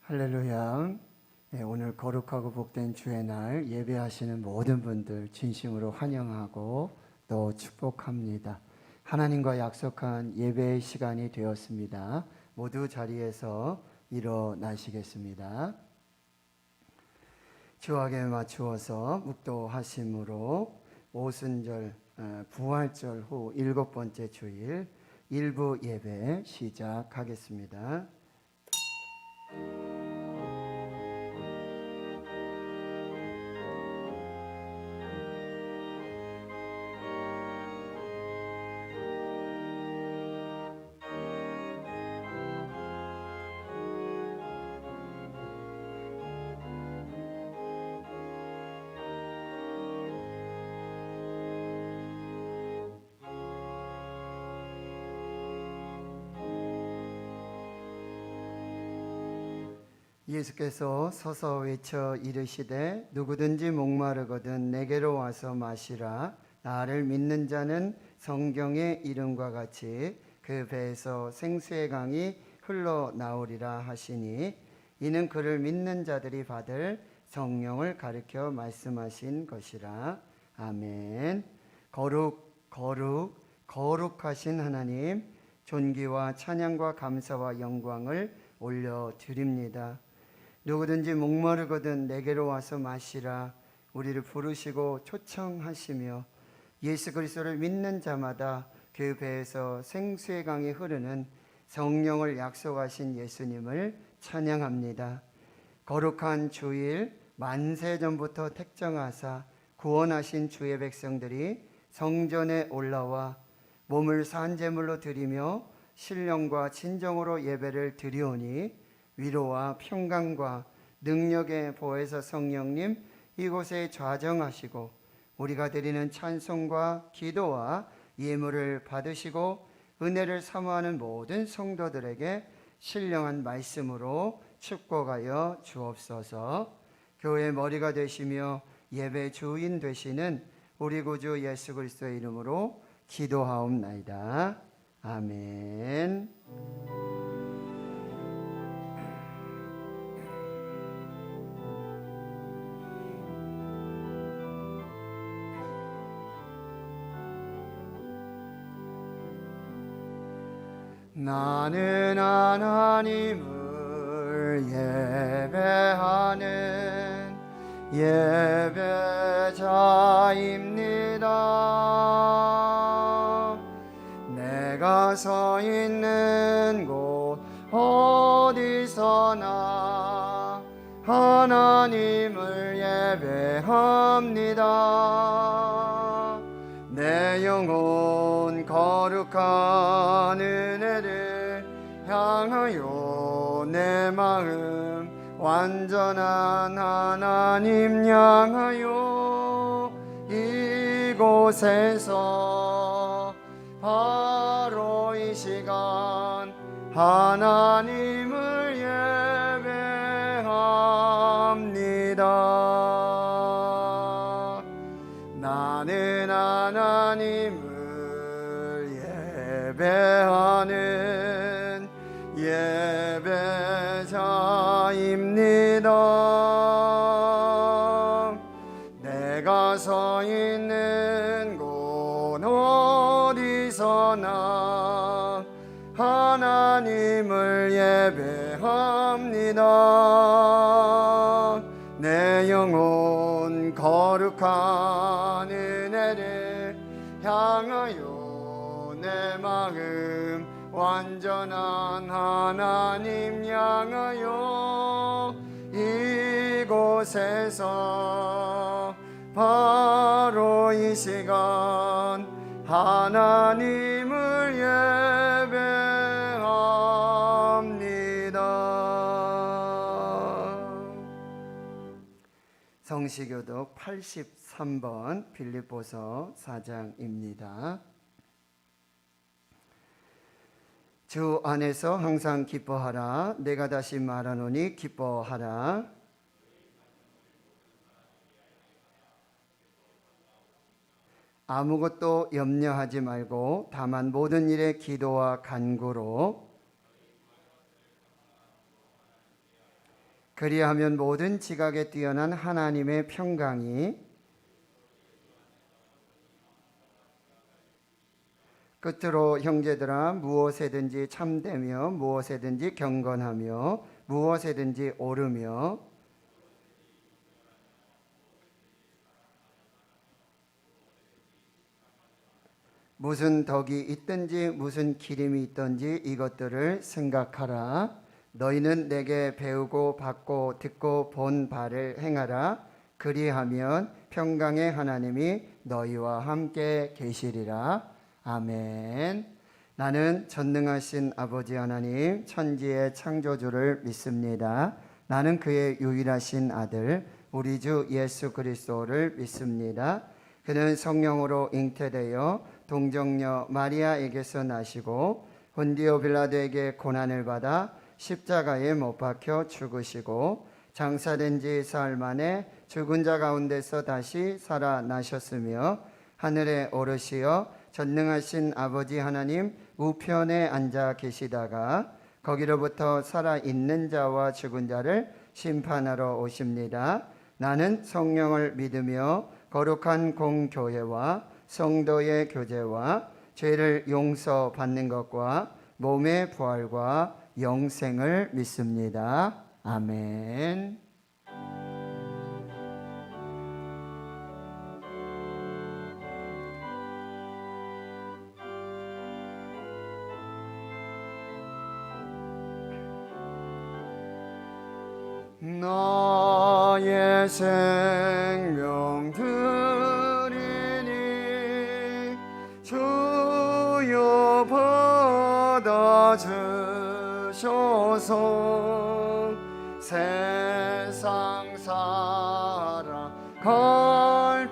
할렐루야. 네, 오늘 거룩하고 복된 주의 날 예배하시는 모든 분들 진심으로 환영하고 또 축복합니다. 하나님과 약속한 예배의 시간이 되었습니다. 모두 자리에서 일어나시겠습니다. 주악에 맞추어서 묵도하심으로 오순절 부활절 후 7번째 주일 일부 예배 시작하겠습니다. 예수께서 서서 외쳐 이르시되 누구든지 목마르거든 내게로 와서 마시라. 나를 믿는 자는 성경의 이름과 같이 그 배에서 생수의 강이 흘러나오리라 하시니 이는 그를 믿는 자들이 받을 성령을 가르쳐 말씀하신 것이라. 아멘. 거룩하신 하나님, 존귀와 찬양과 감사와 영광을 올려드립니다. 누구든지 목마르거든 내게로 와서 마시라. 우리를 부르시고 초청하시며 예수 그리스도를 믿는 자마다 그 배에서 생수의 강이 흐르는 성령을 약속하신 예수님을 찬양합니다. 거룩한 주일 만세 전부터 택정하사 구원하신 주의 백성들이 성전에 올라와 몸을 산제물로 드리며 신령과 진정으로 예배를 드리오니 위로와 평강과 능력의 보혜사 성령님 이곳에 좌정하시고 우리가 드리는 찬송과 기도와 예물을 받으시고 은혜를 사모하는 모든 성도들에게 신령한 말씀으로 축복하여 주옵소서. 교회의 머리가 되시며 예배 주인 되시는 우리 구주 예수 그리스도의 이름으로 기도하옵나이다. 아멘. 나는 하나님을 예배하는 예배자입니다. 내가 서 있는 곳 어디서나 하나님을 예배합니다. 내 영혼 거룩한 은혜를 향하여 내 마음 완전한 하나님 향하여 이곳에서 바로 이 시간 하나님을 예배합니다. 나는 하나님을 예배하는 예배자입니다. 내가 서 있는 곳 어디서나 하나님을 예배합니다. 내 영혼 거룩한 은혜를 향하여 내 마음 완전한 하나님 향하여 이곳에서 바로 이 시간 하나님을 예배합니다. 성시교독 83번 빌립보서 4장입니다. 주 안에서 항상 기뻐하라. 내가 다시 말하노니 기뻐하라. 아무것도 염려하지 말고 다만 모든 일에 기도와 간구로 그리하면 모든 지각에 뛰어난 하나님의 평강이 끝으로 형제들아 무엇에든지 참되며 무엇에든지 경건하며 무엇에든지 옳으며 무슨 덕이 있든지 무슨 기림이 있든지 이것들을 생각하라. 너희는 내게 배우고 받고 듣고 본 바를 행하라. 그리하면 평강의 하나님이 너희와 함께 계시리라. 아멘. 나는 전능하신 아버지 하나님 천지의 창조주를 믿습니다. 나는 그의 유일하신 아들 우리 주 예수 그리스도를 믿습니다. 그는 성령으로 잉태되어 동정녀 마리아에게서 나시고 본디오 빌라도에게 고난을 받아 십자가에 못 박혀 죽으시고 장사된 지 사흘 만에 죽은 자 가운데서 다시 살아나셨으며 하늘에 오르시어 전능하신 아버지 하나님 우편에 앉아 계시다가 거기로부터 살아있는 자와 죽은 자를 심판하러 오십니다. 나는 성령을 믿으며 거룩한 공교회와 성도의 교제와 죄를 용서받는 것과 몸의 부활과 영생을 믿습니다. 아멘. 나의 생명 드리니 주여 받아주셔서 세상 살아갈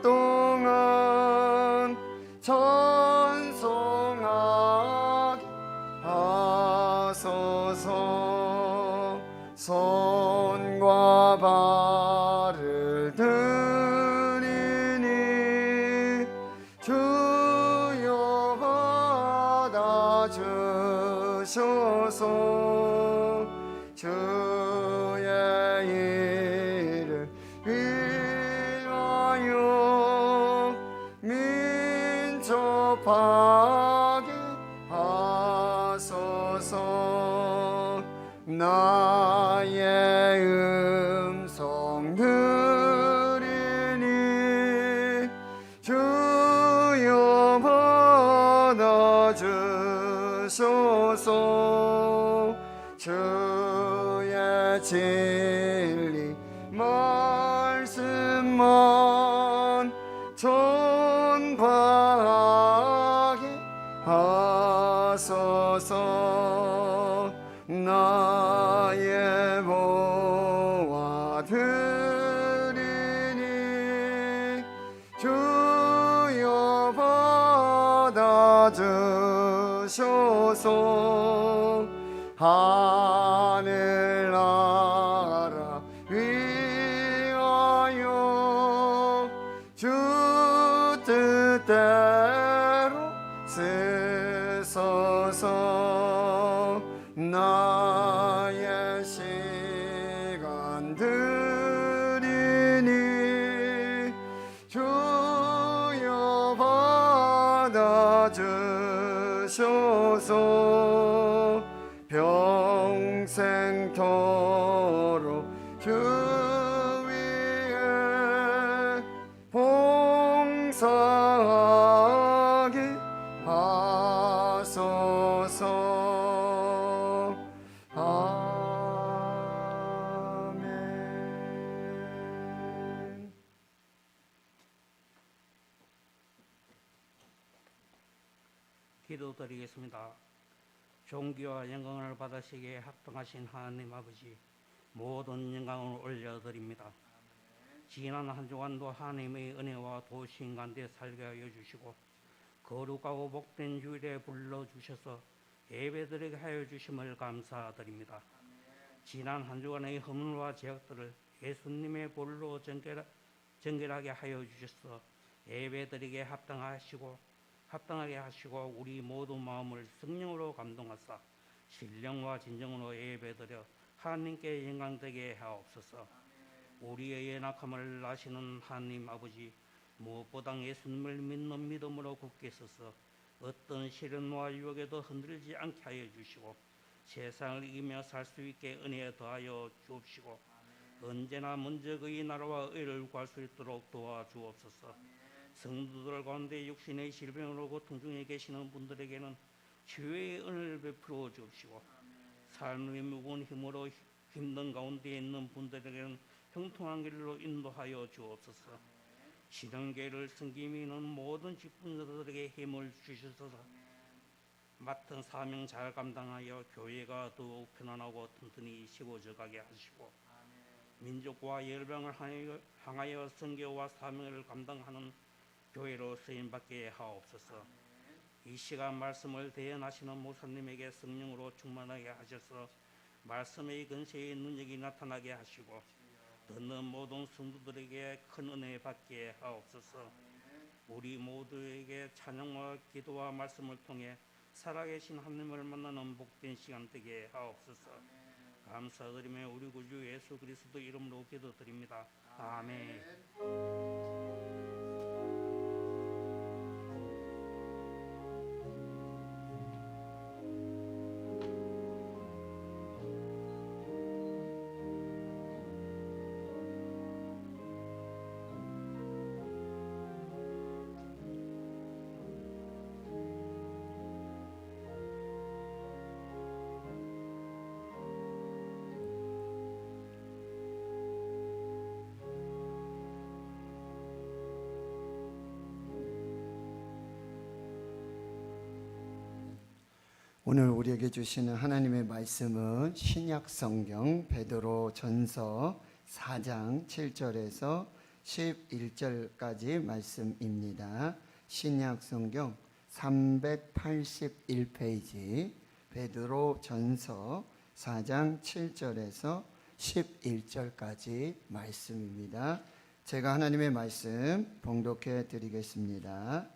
동안 찬송하게 하소서. 손과 발을 드리니 주여 받아주셔서 주의 일을 위하여 민첩하게 하소서. 나의 음성 들으니 주여 받아주소서. 주의 진리 말씀만 전파하게 하소서. 나의 보화 드리니 주여 받아주소서. 하늘나라 위하여 주 뜻대로 쓰소서. 나의 시간 드리니 주여 받아주소서. 평생토록 주 위에 봉사하게 하소서. 아멘. 기도드리겠습니다. 존귀와 영광을 받으시기에 합당하신 하나님 아버지, 모든 영광을 올려드립니다. 지난 한 주간도 하나님의 은혜와 도우심 가운데 살게 하여 주시고 거룩하고 복된 주일에 불러주셔서 예배드리게 하여 주심을 감사드립니다. 지난 한 주간의 허물과 죄악들을 예수님의 볼로 정결하게 하여 주셔서 예배드리게 합당하게 하시고 우리 모든 마음을 성령으로 감동하사 신령과 진정으로 예배드려 하나님께 영광되게 하옵소서. 우리의 연약함을 아시는 하나님 아버지, 무엇보다 예수님을 믿는 믿음으로 굳게 서서 어떤 시련과 유혹에도 흔들리지 않게 하여 주시고 세상을 이기며 살 수 있게 은혜 더하여 주옵시고 언제나 먼저 그의 나라와 의를 구할 수 있도록 도와주옵소서. 성도들 가운데 육신의 질병으로 고통 중에 계시는 분들에게는 치유의 은혜를 베풀어 주옵시고 삶의 무거운 힘으로 힘든 가운데 있는 분들에게는 형통한 길로 인도하여 주옵소서. 신앙교회를 섬기며 있는 모든 직분자들에게 힘을 주셔서 맡은 사명 잘 감당하여 교회가 더욱 편안하고 튼튼히 쉬워져 가게 하시고 민족과 열방을 향하여 선교와 사명을 감당하는 교회로 쓰임받게 하옵소서. 이 시간 말씀을 대연하시는 목사님에게 성령으로 충만하게 하셔서 말씀의 근세의 능력이 나타나게 하시고 듣는 모든 성도들에게 큰 은혜 받게 하옵소서. 우리 모두에게 찬양과 기도와 말씀을 통해 살아계신 하나님을 만나는 복된 시간 되게 하옵소서. 감사드리며 우리 구주 예수 그리스도 이름으로 기도드립니다. 아멘. 오늘 우리에게 주시는 하나님의 말씀은 신약성경 베드로전서 4장 7절에서 11절까지 말씀입니다. 신약성경 381페이지 베드로전서 4장 7절에서 11절까지 말씀입니다. 제가 하나님의 말씀 봉독해 드리겠습니다.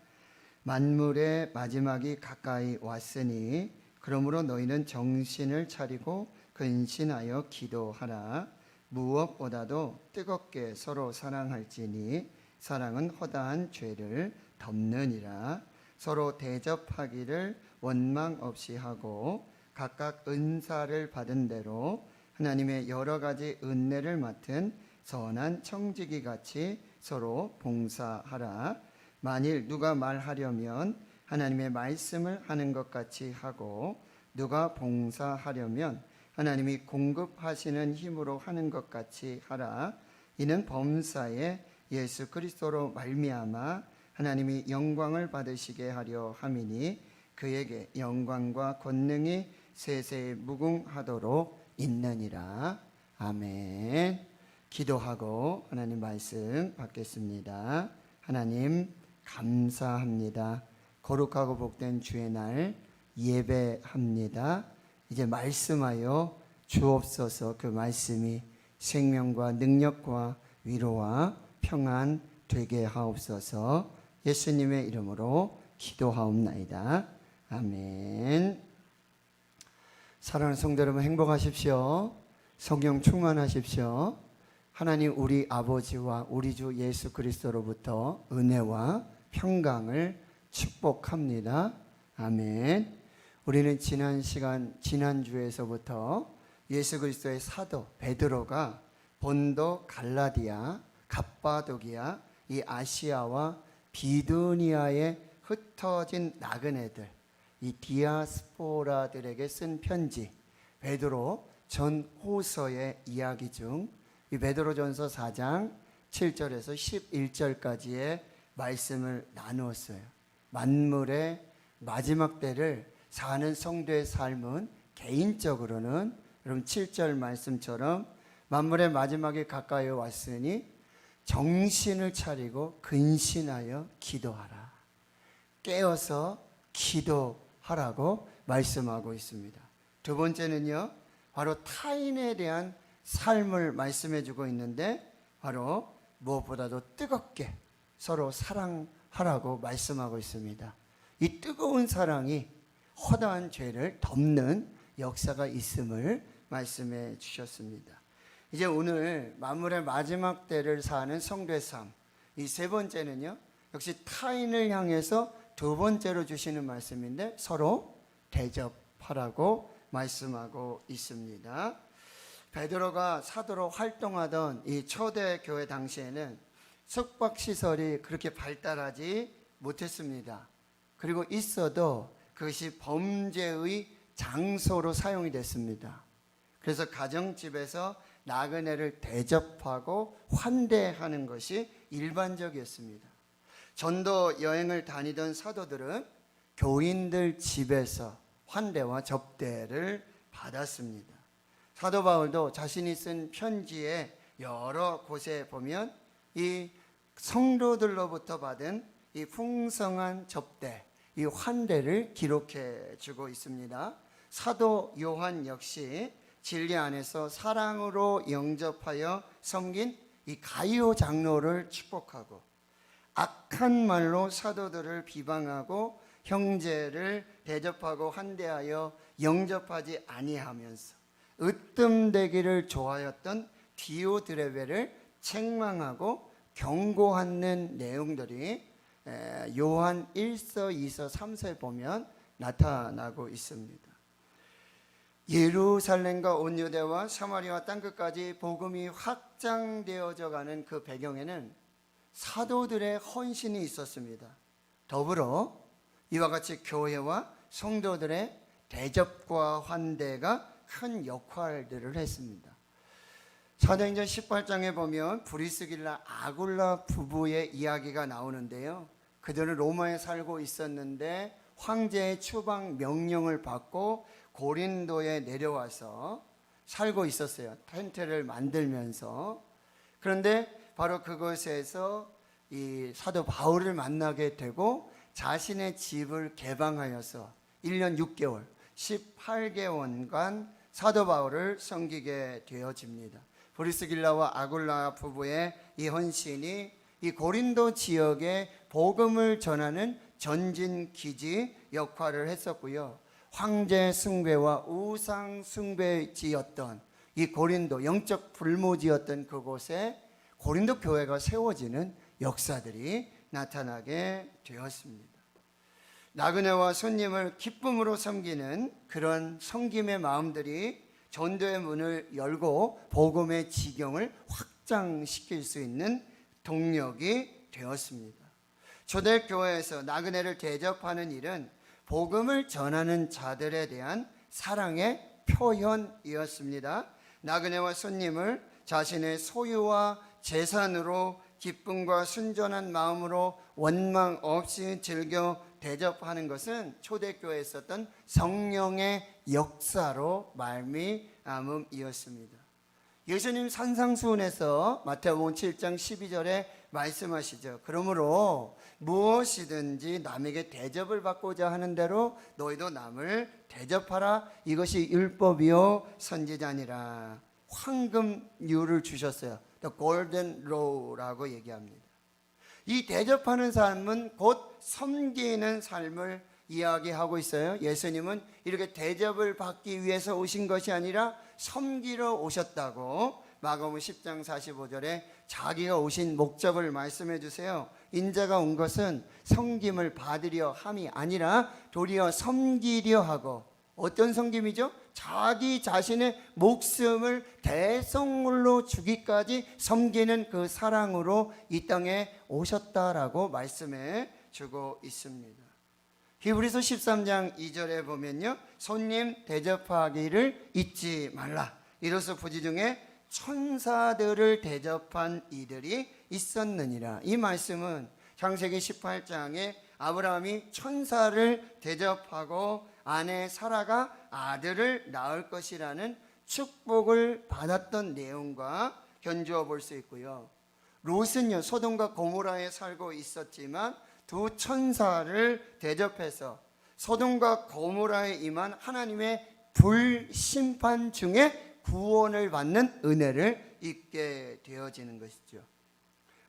만물의 마지막이 가까이 왔으니 그러므로 너희는 정신을 차리고 근신하여 기도하라. 무엇보다도 뜨겁게 서로 사랑할지니 사랑은 허다한 죄를 덮느니라. 서로 대접하기를 원망 없이 하고 각각 은사를 받은 대로 하나님의 여러 가지 은혜를 맡은 선한 청지기 같이 서로 봉사하라. 만일 누가 말하려면 하나님의 말씀을 하는 것 같이 하고 누가 봉사하려면 하나님이 공급하시는 힘으로 하는 것 같이 하라. 이는 범사에 예수 그리스도로 말미암아 하나님이 영광을 받으시게 하려 함이니 그에게 영광과 권능이 세세에 무궁하도록 있느니라. 아멘. 기도하고 하나님 말씀 받겠습니다. 하나님 감사합니다. 거룩하고 복된 주의 날 예배합니다. 이제 말씀하여 주옵소서. 그 말씀이 생명과 능력과 위로와 평안 되게 하옵소서. 예수님의 이름으로 기도하옵나이다. 아멘. 사랑하는 성도 여러분, 행복하십시오. 성령 충만하십시오. 하나님 우리 아버지와 우리 주 예수 그리스도로부터 은혜와 평강을 축복합니다. 아멘. 우리는 지난 시간 지난주에서부터 예수 그리스도의 사도 베드로가 본도 갈라디아, 갑바도기아, 이 아시아와 비두니아에 흩어진 나그네들, 이 디아스포라들에게 쓴 편지 베드로 전호서의 이야기 중 이 베드로전서 4장 7절에서 11절까지의 말씀을 나누었어요. 만물의 마지막 때를 사는 성도의 삶은 개인적으로는 여러분 7절 말씀처럼 만물의 마지막이 가까이 왔으니 정신을 차리고 근신하여 기도하라. 깨어서 기도하라고 말씀하고 있습니다. 두 번째는요, 바로 타인에 대한 삶을 말씀해 주고 있는데 바로 무엇보다도 뜨겁게 서로 사랑하라고 말씀하고 있습니다. 이 뜨거운 사랑이 허다한 죄를 덮는 역사가 있음을 말씀해 주셨습니다. 이제 오늘 만물의 마지막 때를 사는 성도의 삶, 이 세 번째는요, 역시 타인을 향해서 두 번째로 주시는 말씀인데 서로 대접하라고 말씀하고 있습니다. 베드로가 사도로 활동하던 이 초대교회 당시에는 숙박시설이 그렇게 발달하지 못했습니다. 그리고 있어도 그것이 범죄의 장소로 사용이 됐습니다. 그래서 가정집에서 나그네를 대접하고 환대하는 것이 일반적이었습니다. 전도 여행을 다니던 사도들은 교인들 집에서 환대와 접대를 받았습니다. 사도 바울도 자신이 쓴 편지에 여러 곳에 보면 이 성도들로부터 받은 이 풍성한 접대, 이 환대를 기록해 주고 있습니다. 사도 요한 역시 진리 안에서 사랑으로 영접하여 섬긴 이 가이오 장로를 축복하고, 악한 말로 사도들을 비방하고 형제를 대접하고 환대하여 영접하지 아니하면서 으뜸되기를 좋아했던 디오드레베를 책망하고 경고하는 내용들이 요한 1서, 2서, 3서에 보면 나타나고 있습니다. 예루살렘과 온 유대와 사마리아 땅끝까지 복음이 확장되어져 가는 그 배경에는 사도들의 헌신이 있었습니다. 더불어 이와 같이 교회와 성도들의 대접과 환대가 큰 역할들을 했습니다. 사도행전 18장에 보면 브리스길라 아굴라 부부의 이야기가 나오는데요, 그들은 로마에 살고 있었는데 황제의 추방 명령을 받고 고린도에 내려와서 살고 있었어요. 텐트를 만들면서. 그런데 바로 그곳에서 이 사도 바울을 만나게 되고 자신의 집을 개방하여서 1년 6개월 18개월간 사도 바울을 섬기게 되어집니다. 브리스길라와 아굴라 부부의 이 헌신이 이 고린도 지역에 복음을 전하는 전진 기지 역할을 했었고요, 황제 숭배와 우상 숭배지였던 이 고린도, 영적 불모지였던 그곳에 고린도 교회가 세워지는 역사들이 나타나게 되었습니다. 나그네와 손님을 기쁨으로 섬기는 그런 섬김의 마음들이 전도의 문을 열고 복음의 지경을 확장시킬 수 있는 동력이 되었습니다. 초대교회에서 나그네를 대접하는 일은 복음을 전하는 자들에 대한 사랑의 표현이었습니다. 나그네와 손님을 자신의 소유와 재산으로 기쁨과 순전한 마음으로 원망 없이 즐겨 대접하는 것은 초대교회에 있었던 성령의 역사로 말미암음이었습니다. 예수님 산상수훈에서 마태복음 7장 12절에 말씀하시죠. 그러므로 무엇이든지 남에게 대접을 받고자 하는 대로 너희도 남을 대접하라. 이것이 율법이요 선지자니라. 황금률을 주셨어요. The golden row라고 얘기합니다. 이 대접하는 삶은 곧 섬기는 삶을 이야기하고 있어요. 예수님은 이렇게 대접을 받기 위해서 오신 것이 아니라 섬기러 오셨다고 마가복음 10장 45절에 자기가 오신 목적을 말씀해 주세요. 인자가 온 것은 섬김을 받으려 함이 아니라 도리어 섬기려 하고, 어떤 섬김이죠? 자기 자신의 목숨을 대성물로 주기까지 섬기는 그 사랑으로 이 땅에 오셨다라고 말씀해 주고 있습니다. 히브리서 13장 2절에 보면요, 손님 대접하기를 잊지 말라. 이로써 부지 중에 천사들을 대접한 이들이 있었느니라. 이 말씀은 창세기 18장에 아브라함이 천사를 대접하고 아내 사라가 아들을 낳을 것이라는 축복을 받았던 내용과 견주어 볼 수 있고요. 롯은요, 소돔과 고모라에 살고 있었지만 두 천사를 대접해서 소돔과 고모라에 임한 하나님의 불심판 중에 구원을 받는 은혜를 입게 되어지는 것이죠.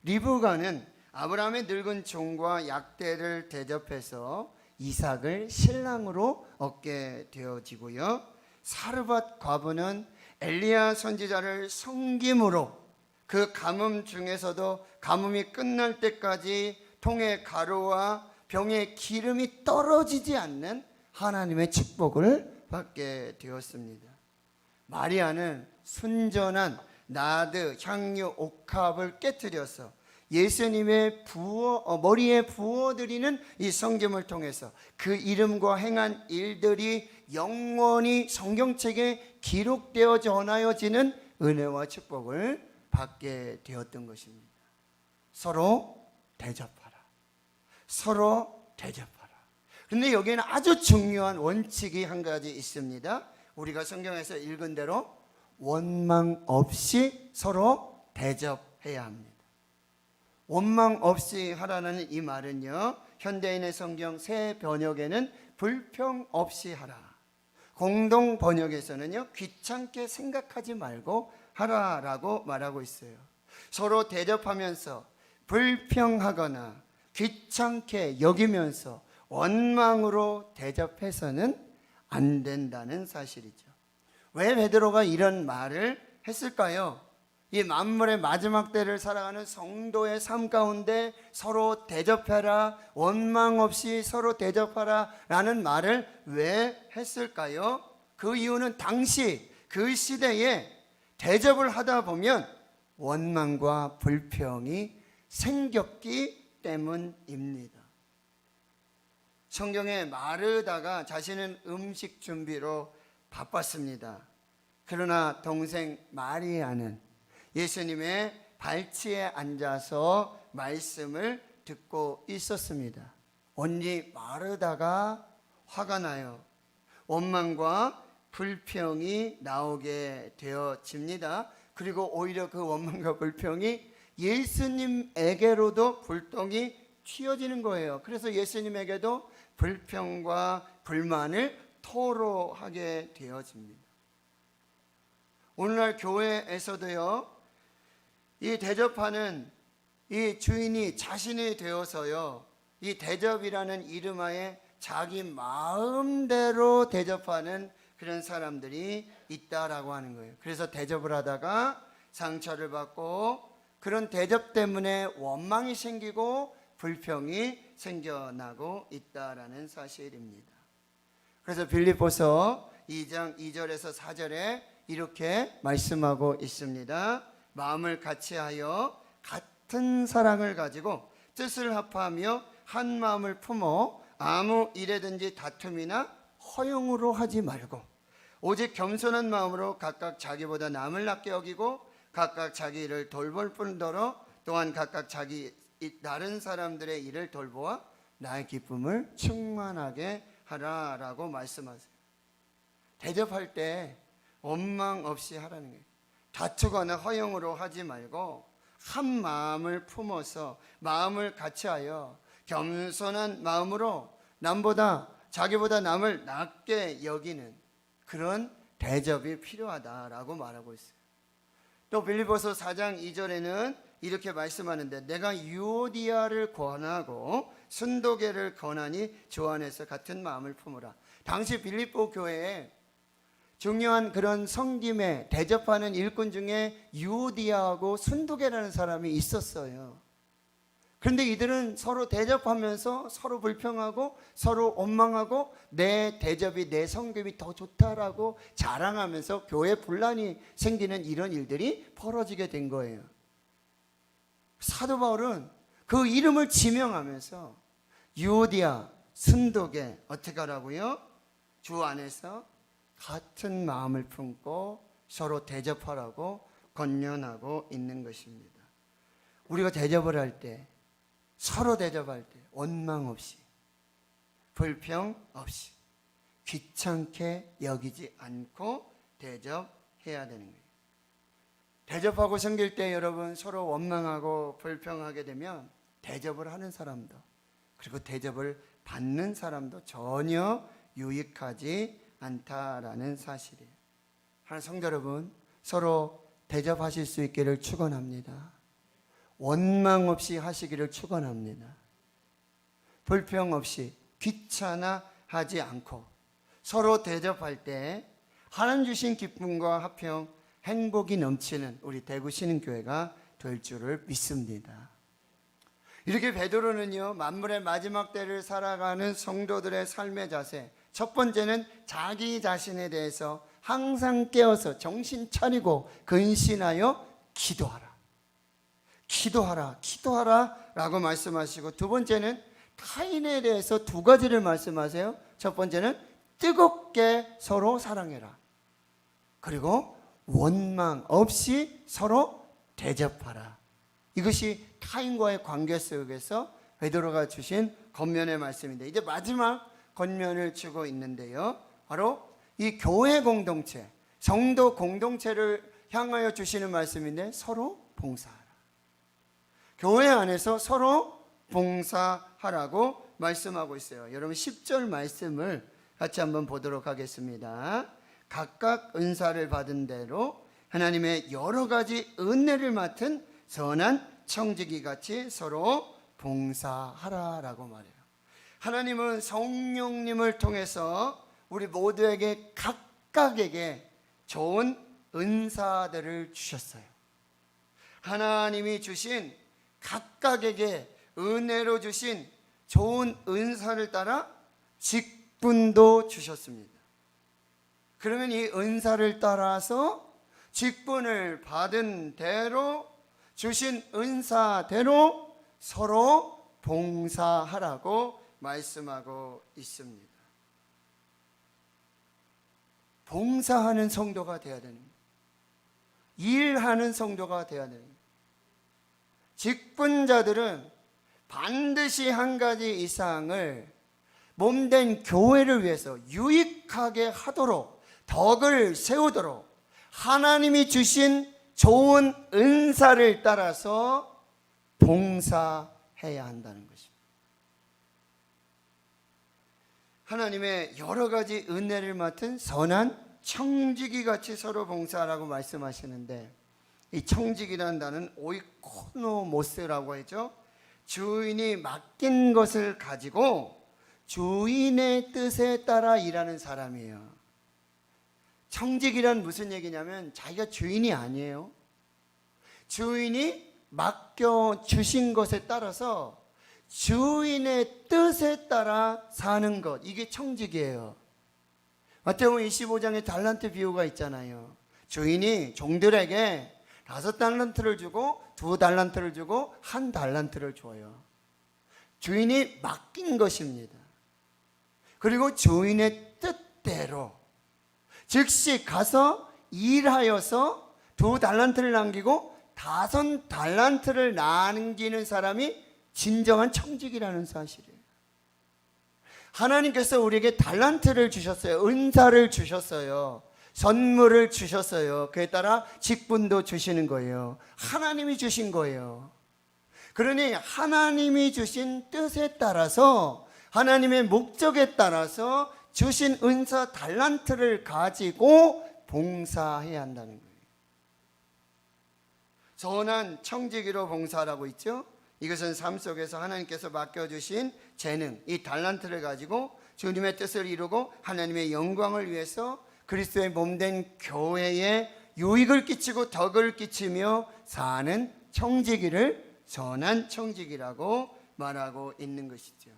리브가는 아브라함의 늙은 종과 약대를 대접해서 이삭을 신랑으로 얻게 되어지고요. 사르밧 과부는 엘리야 선지자를 섬김으로 그 가뭄 중에서도 가뭄이 끝날 때까지 통에 가루와 병에 기름이 떨어지지 않는 하나님의 축복을 받게 되었습니다. 마리아는 순전한 나드, 향유, 옥합을 깨뜨려서 예수님의 머리에 부어드리는 이 성김을 통해서 그 이름과 행한 일들이 영원히 성경책에 기록되어 전하여지는 은혜와 축복을 받게 되었던 것입니다. 서로 대접하라. 서로 대접하라. 그런데 여기에는 아주 중요한 원칙이 한 가지 있습니다. 우리가 성경에서 읽은 대로 원망 없이 서로 대접해야 합니다. 원망 없이 하라는 이 말은요, 현대인의 성경 새 번역에는 불평 없이 하라, 공동 번역에서는요 귀찮게 생각하지 말고 하라라고 말하고 있어요. 서로 대접하면서 불평하거나 귀찮게 여기면서 원망으로 대접해서는 안 된다는 사실이죠. 왜 베드로가 이런 말을 했을까요? 이 만물의 마지막 때를 살아가는 성도의 삶 가운데 서로 대접해라, 원망 없이 서로 대접하라 라는 말을 왜 했을까요? 그 이유는 당시 그 시대에 대접을 하다 보면 원망과 불평이 생겼기 때문입니다. 성경에 마르다가 자신은 음식 준비로 바빴습니다. 그러나 동생 마리아는 예수님의 발치에 앉아서 말씀을 듣고 있었습니다. 온리 마르다가 화가 나요. 원망과 불평이 나오게 되어집니다. 그리고 오히려 그 원망과 불평이 예수님에게로도 불똥이 튀어지는 거예요. 그래서 예수님에게도 불평과 불만을 토로하게 되어집니다. 오늘날 교회에서도요, 이 대접하는 이 주인이 자신이 되어서요, 이 대접이라는 이름하에 자기 마음대로 대접하는 그런 사람들이 있다라고 하는 거예요. 그래서 대접을 하다가 상처를 받고 그런 대접 때문에 원망이 생기고 불평이 생겨나고 있다라는 사실입니다. 그래서 빌립보서 2장 2절에서 4절에 이렇게 말씀하고 있습니다. 마음을 같이하여 같은 사랑을 가지고 뜻을 합하며 한 마음을 품어 아무 일에든지 다툼이나 허용으로 하지 말고 오직 겸손한 마음으로 각각 자기보다 남을 낫게 여기고 각각 자기 일을 돌볼 뿐더러 또한 각각 자기 다른 사람들의 일을 돌보아 나의 기쁨을 충만하게 하라라고 말씀하세요. 대접할 때 원망 없이 하라는 거예요. 다투거나 허용으로 하지 말고 한 마음을 품어서 마음을 같이하여 겸손한 마음으로 남보다 자기보다 남을 낮게 여기는 그런 대접이 필요하다라고 말하고 있어요. 또 빌립보서 4장 2절에는 이렇게 말씀하는데 내가 유오디아를 권하고 순도계를 권하니 주 안에서 같은 마음을 품으라. 당시 빌립보 교회에 중요한 그런 성김에 대접하는 일꾼 중에 유오디아하고 순도계라는 사람이 있었어요. 그런데 이들은 서로 대접하면서 서로 불평하고 서로 원망하고 내 대접이 내 성김이 더 좋다라고 자랑하면서 교회 분란이 생기는 이런 일들이 벌어지게 된 거예요. 사도 바울은 그 이름을 지명하면서 유오디아, 순도계 어떻게 하라고요? 주 안에서 같은 마음을 품고 서로 대접하라고 권면하고 있는 것입니다. 우리가 대접을 할 때, 서로 대접할 때 원망 없이, 불평 없이, 귀찮게 여기지 않고 대접해야 되는 거예요. 대접하고 생길 때 여러분 서로 원망하고 불평하게 되면 대접을 하는 사람도 그리고 대접을 받는 사람도 전혀 유익하지 않다라는 사실이에요. 하나님 성도 여러분, 서로 대접하실 수 있기를 축원합니다. 원망 없이 하시기를 축원합니다. 불평 없이 귀찮아하지 않고 서로 대접할 때 하나님 주신 기쁨과 화평, 행복이 넘치는 우리 대구 신흥교회가 될 줄을 믿습니다. 이렇게 베드로는요, 만물의 마지막 때를 살아가는 성도들의 삶의 자세, 첫 번째는 자기 자신에 대해서 항상 깨어서 정신 차리고 근신하여 기도하라. 기도하라, 기도하라 라고 말씀하시고, 두 번째는 타인에 대해서 두 가지를 말씀하세요. 첫 번째는 뜨겁게 서로 사랑해라. 그리고 원망 없이 서로 대접하라. 이것이 타인과의 관계 속에서 베드로가 주신 겉면의 말씀인데, 이제 마지막 겉면을 주고 있는데요, 바로 이 교회 공동체, 성도 공동체를 향하여 주시는 말씀인데, 서로 봉사하라. 교회 안에서 서로 봉사하라고 말씀하고 있어요. 여러분 10절 말씀을 같이 한번 보도록 하겠습니다. 각각 은사를 받은 대로 하나님의 여러 가지 은혜를 맡은 선한 청지기 같이 서로 봉사하라라고 말해요. 하나님은 성령님을 통해서 우리 모두에게 각각에게 좋은 은사들을 주셨어요. 하나님이 주신 각각에게 은혜로 주신 좋은 은사를 따라 직분도 주셨습니다. 그러면 이 은사를 따라서 직분을 받은 대로 주신 은사대로 서로 봉사하라고 말씀하고 있습니다. 봉사하는 성도가 되어야 됩니다. 일하는 성도가 되어야 됩니다. 직분자들은 반드시 한 가지 이상을 몸된 교회를 위해서 유익하게 하도록, 덕을 세우도록 하나님이 주신 좋은 은사를 따라서 봉사해야 한다는 것입니다. 하나님의 여러 가지 은혜를 맡은 선한 청지기 같이 서로 봉사하라고 말씀하시는데, 이 청지기라는 단어는 오이코노모스라고 하죠. 주인이 맡긴 것을 가지고 주인의 뜻에 따라 일하는 사람이에요. 청지기란 무슨 얘기냐면 자기가 주인이 아니에요. 주인이 맡겨주신 것에 따라서 주인의 뜻에 따라 사는 것, 이게 청지기예요. 마태복음 25장에 달란트 비유가 있잖아요. 주인이 종들에게 5달란트를 주고 2달란트를 주고 1달란트를 줘요. 주인이 맡긴 것입니다. 그리고 주인의 뜻대로 즉시 가서 일하여서 2달란트를 남기고 5달란트를 남기는 사람이 진정한 청지기라는 사실이에요. 하나님께서 우리에게 달란트를 주셨어요. 은사를 주셨어요. 선물을 주셨어요. 그에 따라 직분도 주시는 거예요. 하나님이 주신 거예요. 그러니 하나님이 주신 뜻에 따라서, 하나님의 목적에 따라서 주신 은사 달란트를 가지고 봉사해야 한다는 거예요. 선한 청지기로 봉사하라고 있죠. 이것은 삶 속에서 하나님께서 맡겨주신 재능, 이 달란트를 가지고 주님의 뜻을 이루고 하나님의 영광을 위해서 그리스도의 몸된 교회에 유익을 끼치고 덕을 끼치며 사는 청지기를 선한 청지기라고 말하고 있는 것이죠.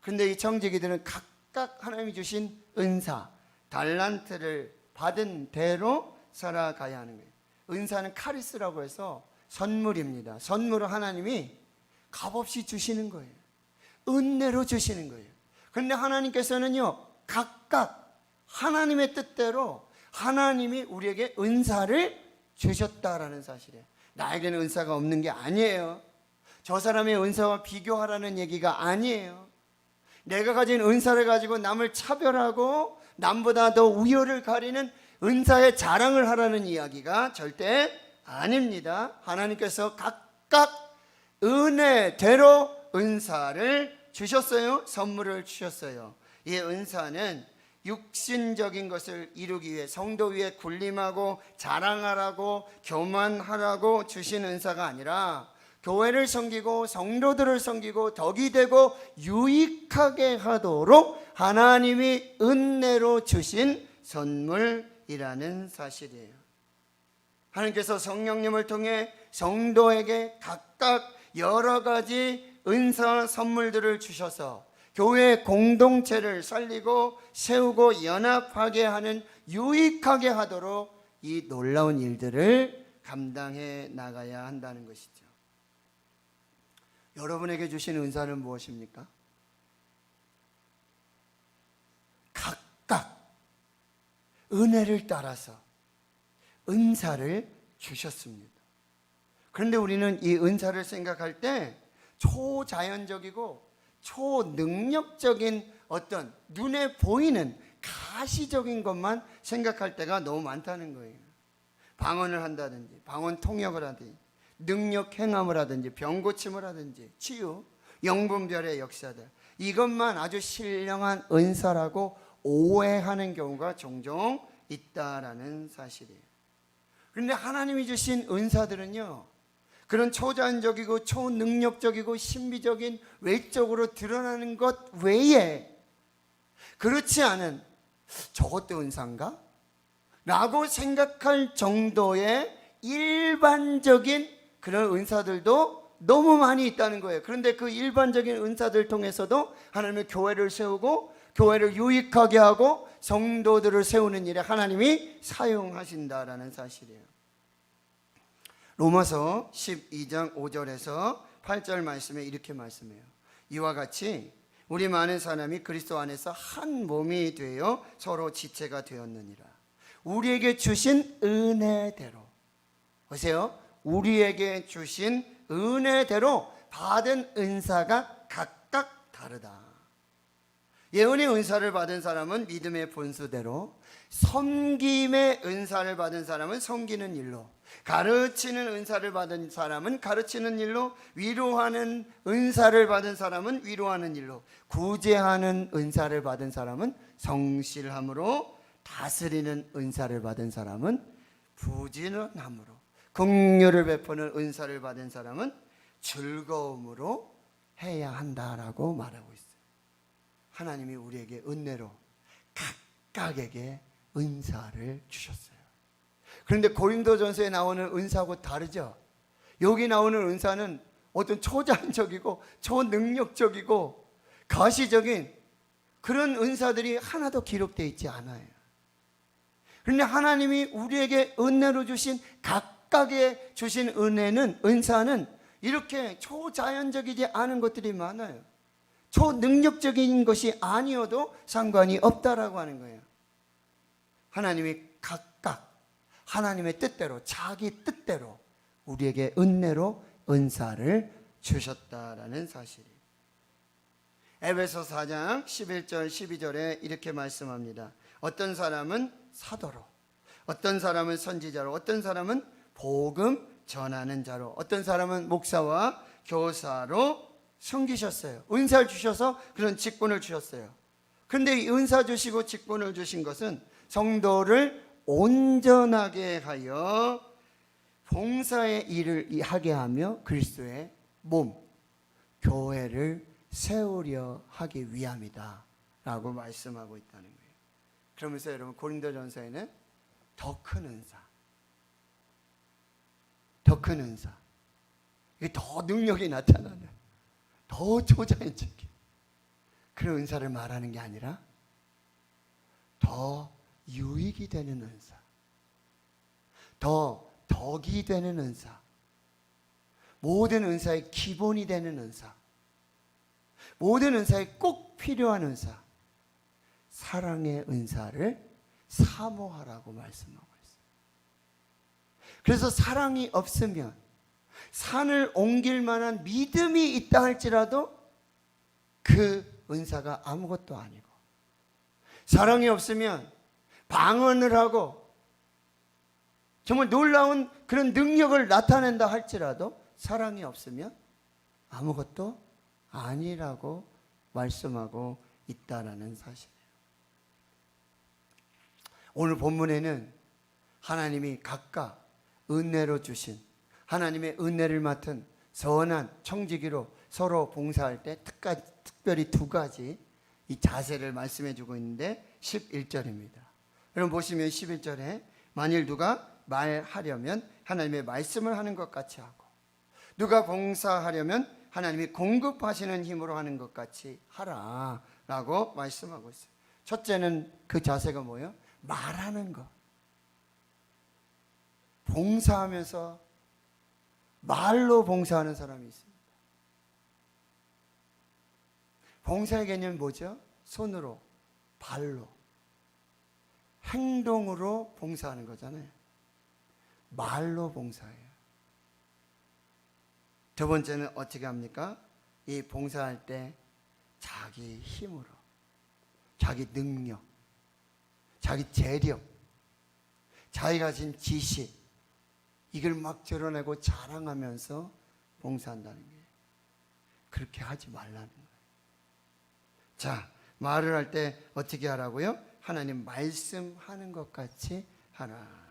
그런데 이 청지기들은 각각 하나님이 주신 은사, 달란트를 받은 대로 살아가야 하는 거예요. 은사는 카리스라고 해서 선물입니다. 선물을 하나님이 값없이 주시는 거예요. 은혜로 주시는 거예요. 그런데 하나님께서는요, 각각 하나님의 뜻대로 하나님이 우리에게 은사를 주셨다라는 사실이에요. 나에게는 은사가 없는 게 아니에요. 저 사람의 은사와 비교하라는 얘기가 아니에요. 내가 가진 은사를 가지고 남을 차별하고 남보다 더 우열을 가리는 은사의 자랑을 하라는 이야기가 절대 아닙니다. 하나님께서 각각 은혜대로 은사를 주셨어요. 선물을 주셨어요. 이 은사는 육신적인 것을 이루기 위해 성도 위에 군림하고 자랑하라고 교만하라고 주신 은사가 아니라 교회를 섬기고 성도들을 섬기고 덕이 되고 유익하게 하도록 하나님이 은혜로 주신 선물이라는 사실이에요. 하나님께서 성령님을 통해 성도에게 각각 여러 가지 은사 선물들을 주셔서 교회 공동체를 살리고 세우고 연합하게 하는, 유익하게 하도록 이 놀라운 일들을 감당해 나가야 한다는 것이죠. 여러분에게 주신 은사는 무엇입니까? 각각 은혜를 따라서 은사를 주셨습니다. 그런데 우리는 이 은사를 생각할 때 초자연적이고 초능력적인 어떤 눈에 보이는 가시적인 것만 생각할 때가 너무 많다는 거예요. 방언을 한다든지, 방언 통역을 하든지, 능력 행함을 하든지, 병 고침을 하든지, 치유, 영분별의 역사들, 이것만 아주 신령한 은사라고 오해하는 경우가 종종 있다라는 사실이에요. 그런데 하나님이 주신 은사들은요, 그런 초자연적이고 초능력적이고 신비적인 외적으로 드러나는 것 외에 그렇지 않은, 저것도 은사인가? 라고 생각할 정도의 일반적인 그런 은사들도 너무 많이 있다는 거예요. 그런데 그 일반적인 은사들 통해서도 하나님의 교회를 세우고 교회를 유익하게 하고 성도들을 세우는 일에 하나님이 사용하신다라는 사실이에요. 로마서 12장 5절에서 8절 말씀에 이렇게 말씀해요. 이와 같이 우리 많은 사람이 그리스도 안에서 한 몸이 되어 서로 지체가 되었느니라. 우리에게 주신 은혜대로, 보세요, 우리에게 주신 은혜대로 받은 은사가 각각 다르다. 예언의 은사를 받은 사람은 믿음의 본수대로, 섬김의 은사를 받은 사람은 섬기는 일로, 가르치는 은사를 받은 사람은 가르치는 일로, 위로하는 은사를 받은 사람은 위로하는 일로, 구제하는 은사를 받은 사람은 성실함으로, 다스리는 은사를 받은 사람은 부지런함으로, 긍휼을 베푸는 은사를 받은 사람은 즐거움으로 해야 한다라고 말하고 있어요. 하나님이 우리에게 은혜로 각각에게 은사를 주셨어요. 그런데 고린도전서에 나오는 은사하고 다르죠. 여기 나오는 은사는 어떤 초자연적이고 초능력적이고 가시적인 그런 은사들이 하나도 기록되어 있지 않아요. 그런데 하나님이 우리에게 은혜로 주신, 각각의 주신 은혜는, 은사는 이렇게 초자연적이지 않은 것들이 많아요. 초능력적인 것이 아니어도 상관이 없다라고 하는 거예요. 하나님이 각각 하나님의 뜻대로, 자기 뜻대로 우리에게 은혜로 은사를 주셨다라는 사실이에요. 에베소 4장 11절 12절에 이렇게 말씀합니다. 어떤 사람은 사도로, 어떤 사람은 선지자로, 어떤 사람은 복음 전하는 자로, 어떤 사람은 목사와 교사로 섬기셨어요. 은사를 주셔서 그런 직분을 주셨어요. 그런데 이 은사 주시고 직분을 주신 것은 성도를 온전하게 하여 봉사의 일을 하게 하며 그리스도의 몸, 교회를 세우려 하기 위함이다 라고 말씀하고 있다는 거예요. 그러면서 여러분, 고린도전서에는 더 큰 은사, 더 큰 은사, 이게 더 능력이 나타나는, 더 초자연적인 그런 은사를 말하는 게 아니라 더 유익이 되는 은사, 더 덕이 되는 은사, 모든 은사의 기본이 되는 은사, 모든 은사에 꼭 필요한 은사, 사랑의 은사를 사모하라고 말씀하고 있어요. 그래서 사랑이 없으면 산을 옮길 만한 믿음이 있다 할지라도 그 은사가 아무것도 아니고, 사랑이 없으면 방언을 하고 정말 놀라운 그런 능력을 나타낸다 할지라도 사랑이 없으면 아무것도 아니라고 말씀하고 있다라는 사실이에요. 오늘 본문에는 하나님이 각각 은혜로 주신, 하나님의 은혜를 맡은 선한 청지기로 서로 봉사할 때 특별히 두 가지 이 자세를 말씀해 주고 있는데 11절입니다. 여러분 보시면 11절에 만일 누가 말하려면 하나님의 말씀을 하는 것 같이 하고, 누가 봉사하려면 하나님이 공급하시는 힘으로 하는 것 같이 하라라고 말씀하고 있어요. 첫째는 그 자세가 뭐예요? 말하는 것. 봉사하면서 말로 봉사하는 사람이 있습니다. 봉사의 개념이 뭐죠? 손으로, 발로, 행동으로 봉사하는 거잖아요. 말로 봉사해요. 두 번째는 어떻게 합니까? 이 봉사할 때 자기 힘으로, 자기 능력, 자기 재력, 자기가 가진 지식, 이걸 막 드러내고 자랑하면서 봉사한다는 거예요. 그렇게 하지 말라는 거예요. 자, 말을 할 때 어떻게 하라고요? 하나님 말씀하는 것 같이 하라.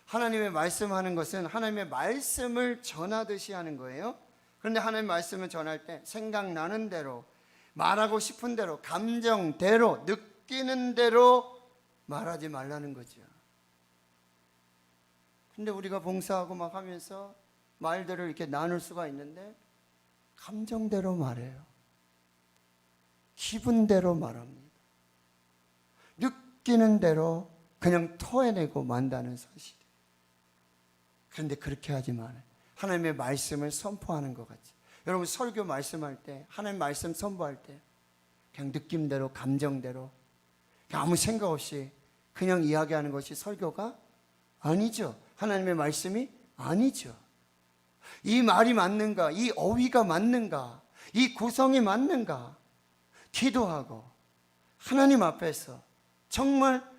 하나님의 말씀하는 것은 하나님의 말씀을 전하듯이 하는 거예요. 그런데 하나님의 말씀을 전할 때 생각나는 대로, 말하고 싶은 대로, 감정대로, 느끼는 대로 말하지 말라는 거죠. 근데 우리가 봉사하고 막 하면서 말들을 이렇게 나눌 수가 있는데 감정대로 말해요. 기분대로 말합니다. 느끼는 대로 그냥 토해내고 만다는 사실이에요. 그런데 그렇게 하지 말아요. 하나님의 말씀을 선포하는 것 같이. 여러분 설교 말씀할 때, 하나님 말씀 선포할 때 그냥 느낌대로, 감정대로, 그냥 아무 생각 없이 그냥 이야기하는 것이 설교가 아니죠. 하나님의 말씀이 아니죠. 이 말이 맞는가? 이 어휘가 맞는가? 이 구성이 맞는가? 기도하고 하나님 앞에서 정말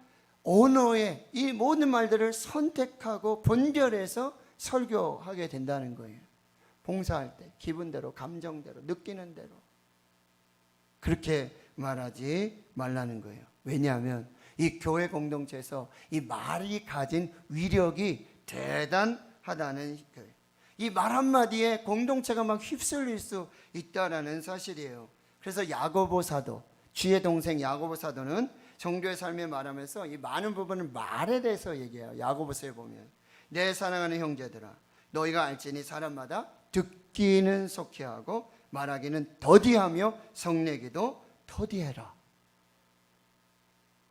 언어의 이 모든 말들을 선택하고 분별해서 설교하게 된다는 거예요. 봉사할 때 기분대로, 감정대로, 느끼는 대로 그렇게 말하지 말라는 거예요. 왜냐하면 이 교회 공동체에서 이 말이 가진 위력이 대단하다는 거예요. 이 말 한마디에 공동체가 막 휩쓸릴 수 있다라는 사실이에요. 그래서 야고보 사도, 주의 동생 야고보 사도는 종교의 삶에 말하면서 이 많은 부분을 말에 대해서 얘기해요. 야고보서에 보면 내 사랑하는 형제들아, 너희가 알지니 사람마다 듣기는 속히하고 말하기는 더디하며 성내기도 더디해라.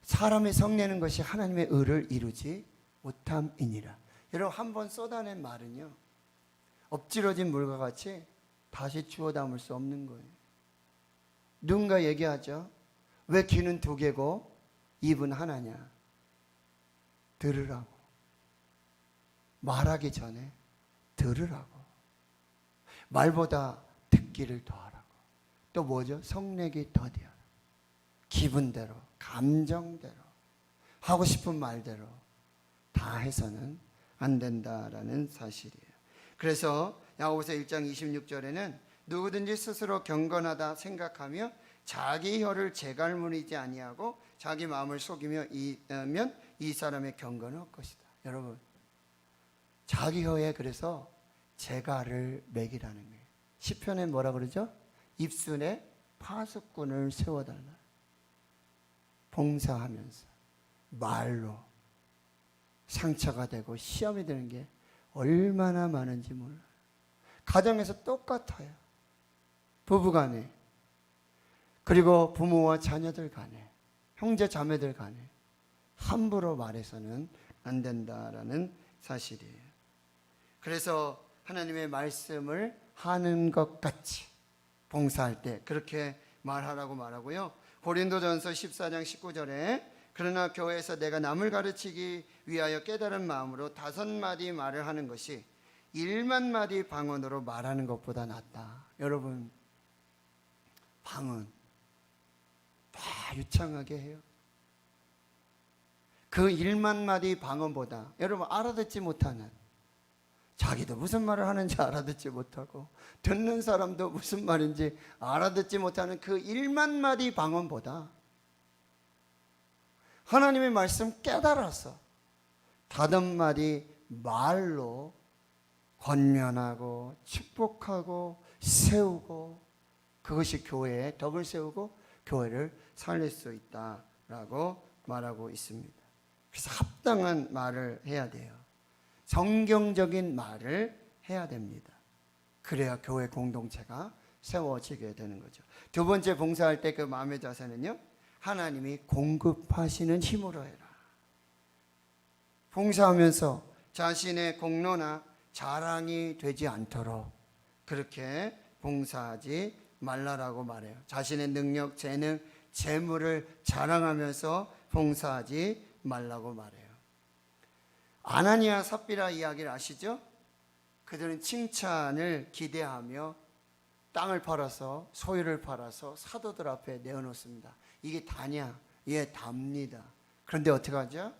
사람이 성내는 것이 하나님의 의를 이루지 못함이니라. 여러분 한번 쏟아낸 말은요, 엎질러진 물과 같이 다시 주워 담을 수 없는 거예요. 누군가 얘기하죠. 왜 귀는 두 개고 입은 하나냐? 들으라고. 말하기 전에 들으라고. 말보다 듣기를 더하라고. 또 뭐죠? 성내기 더디하라. 기분대로, 감정대로, 하고 싶은 말대로 다 해서는 안 된다라는 사실이에요. 그래서 야고보서 1장 26절에는 누구든지 스스로 경건하다 생각하며 자기 혀를 재갈무리지 아니하고 자기 마음을 속이며 이면 이 사람의 경건은 헛것이다. 여러분, 자기 혀에 그래서 재갈을 매기라는 거예요. 시편에 뭐라 그러죠? 입술에 파수꾼을 세워달라. 봉사하면서 말로 상처가 되고 시험이 되는 게 얼마나 많은지 몰라요. 가정에서 똑같아요. 부부간에, 그리고 부모와 자녀들 간에, 형제 자매들 간에 함부로 말해서는 안 된다라는 사실이에요. 그래서 하나님의 말씀을 하는 것 같이 봉사할 때 그렇게 말하라고 말하고요. 고린도전서 14장 19절에 그러나 교회에서 내가 남을 가르치기 위하여 깨달은 마음으로 5마디 말을 하는 것이 1만 마디 방언으로 말하는 것보다 낫다. 여러분, 방언 다 유창하게 해요. 그 1만 마디 방언보다 여러분 알아듣지 못하는, 자기도 무슨 말을 하는지 알아듣지 못하고 듣는 사람도 무슨 말인지 알아듣지 못하는 그 1만 마디 방언보다 하나님의 말씀 깨달아서 5마디 말로 권면하고 축복하고 세우고, 그것이 교회에 덕을 세우고 교회를 살릴 수 있다라고 말하고 있습니다. 그래서 합당한 말을 해야 돼요. 성경적인 말을 해야 됩니다. 그래야 교회 공동체가 세워지게 되는 거죠. 두 번째, 봉사할 때 그 마음의 자세는요, 하나님이 공급하시는 힘으로 해라. 봉사하면서 자신의 공로나 자랑이 되지 않도록 그렇게 봉사하지 말라라고 말해요. 자신의 능력, 재능, 재물을 자랑하면서 봉사하지 말라고 말해요. 아나니아 삽비라 이야기를 아시죠? 그들은 칭찬을 기대하며 땅을 팔아서, 소유를 팔아서 사도들 앞에 내어놓습니다. 이게 다냐? 예, 답니다. 그런데 어떻게 하죠?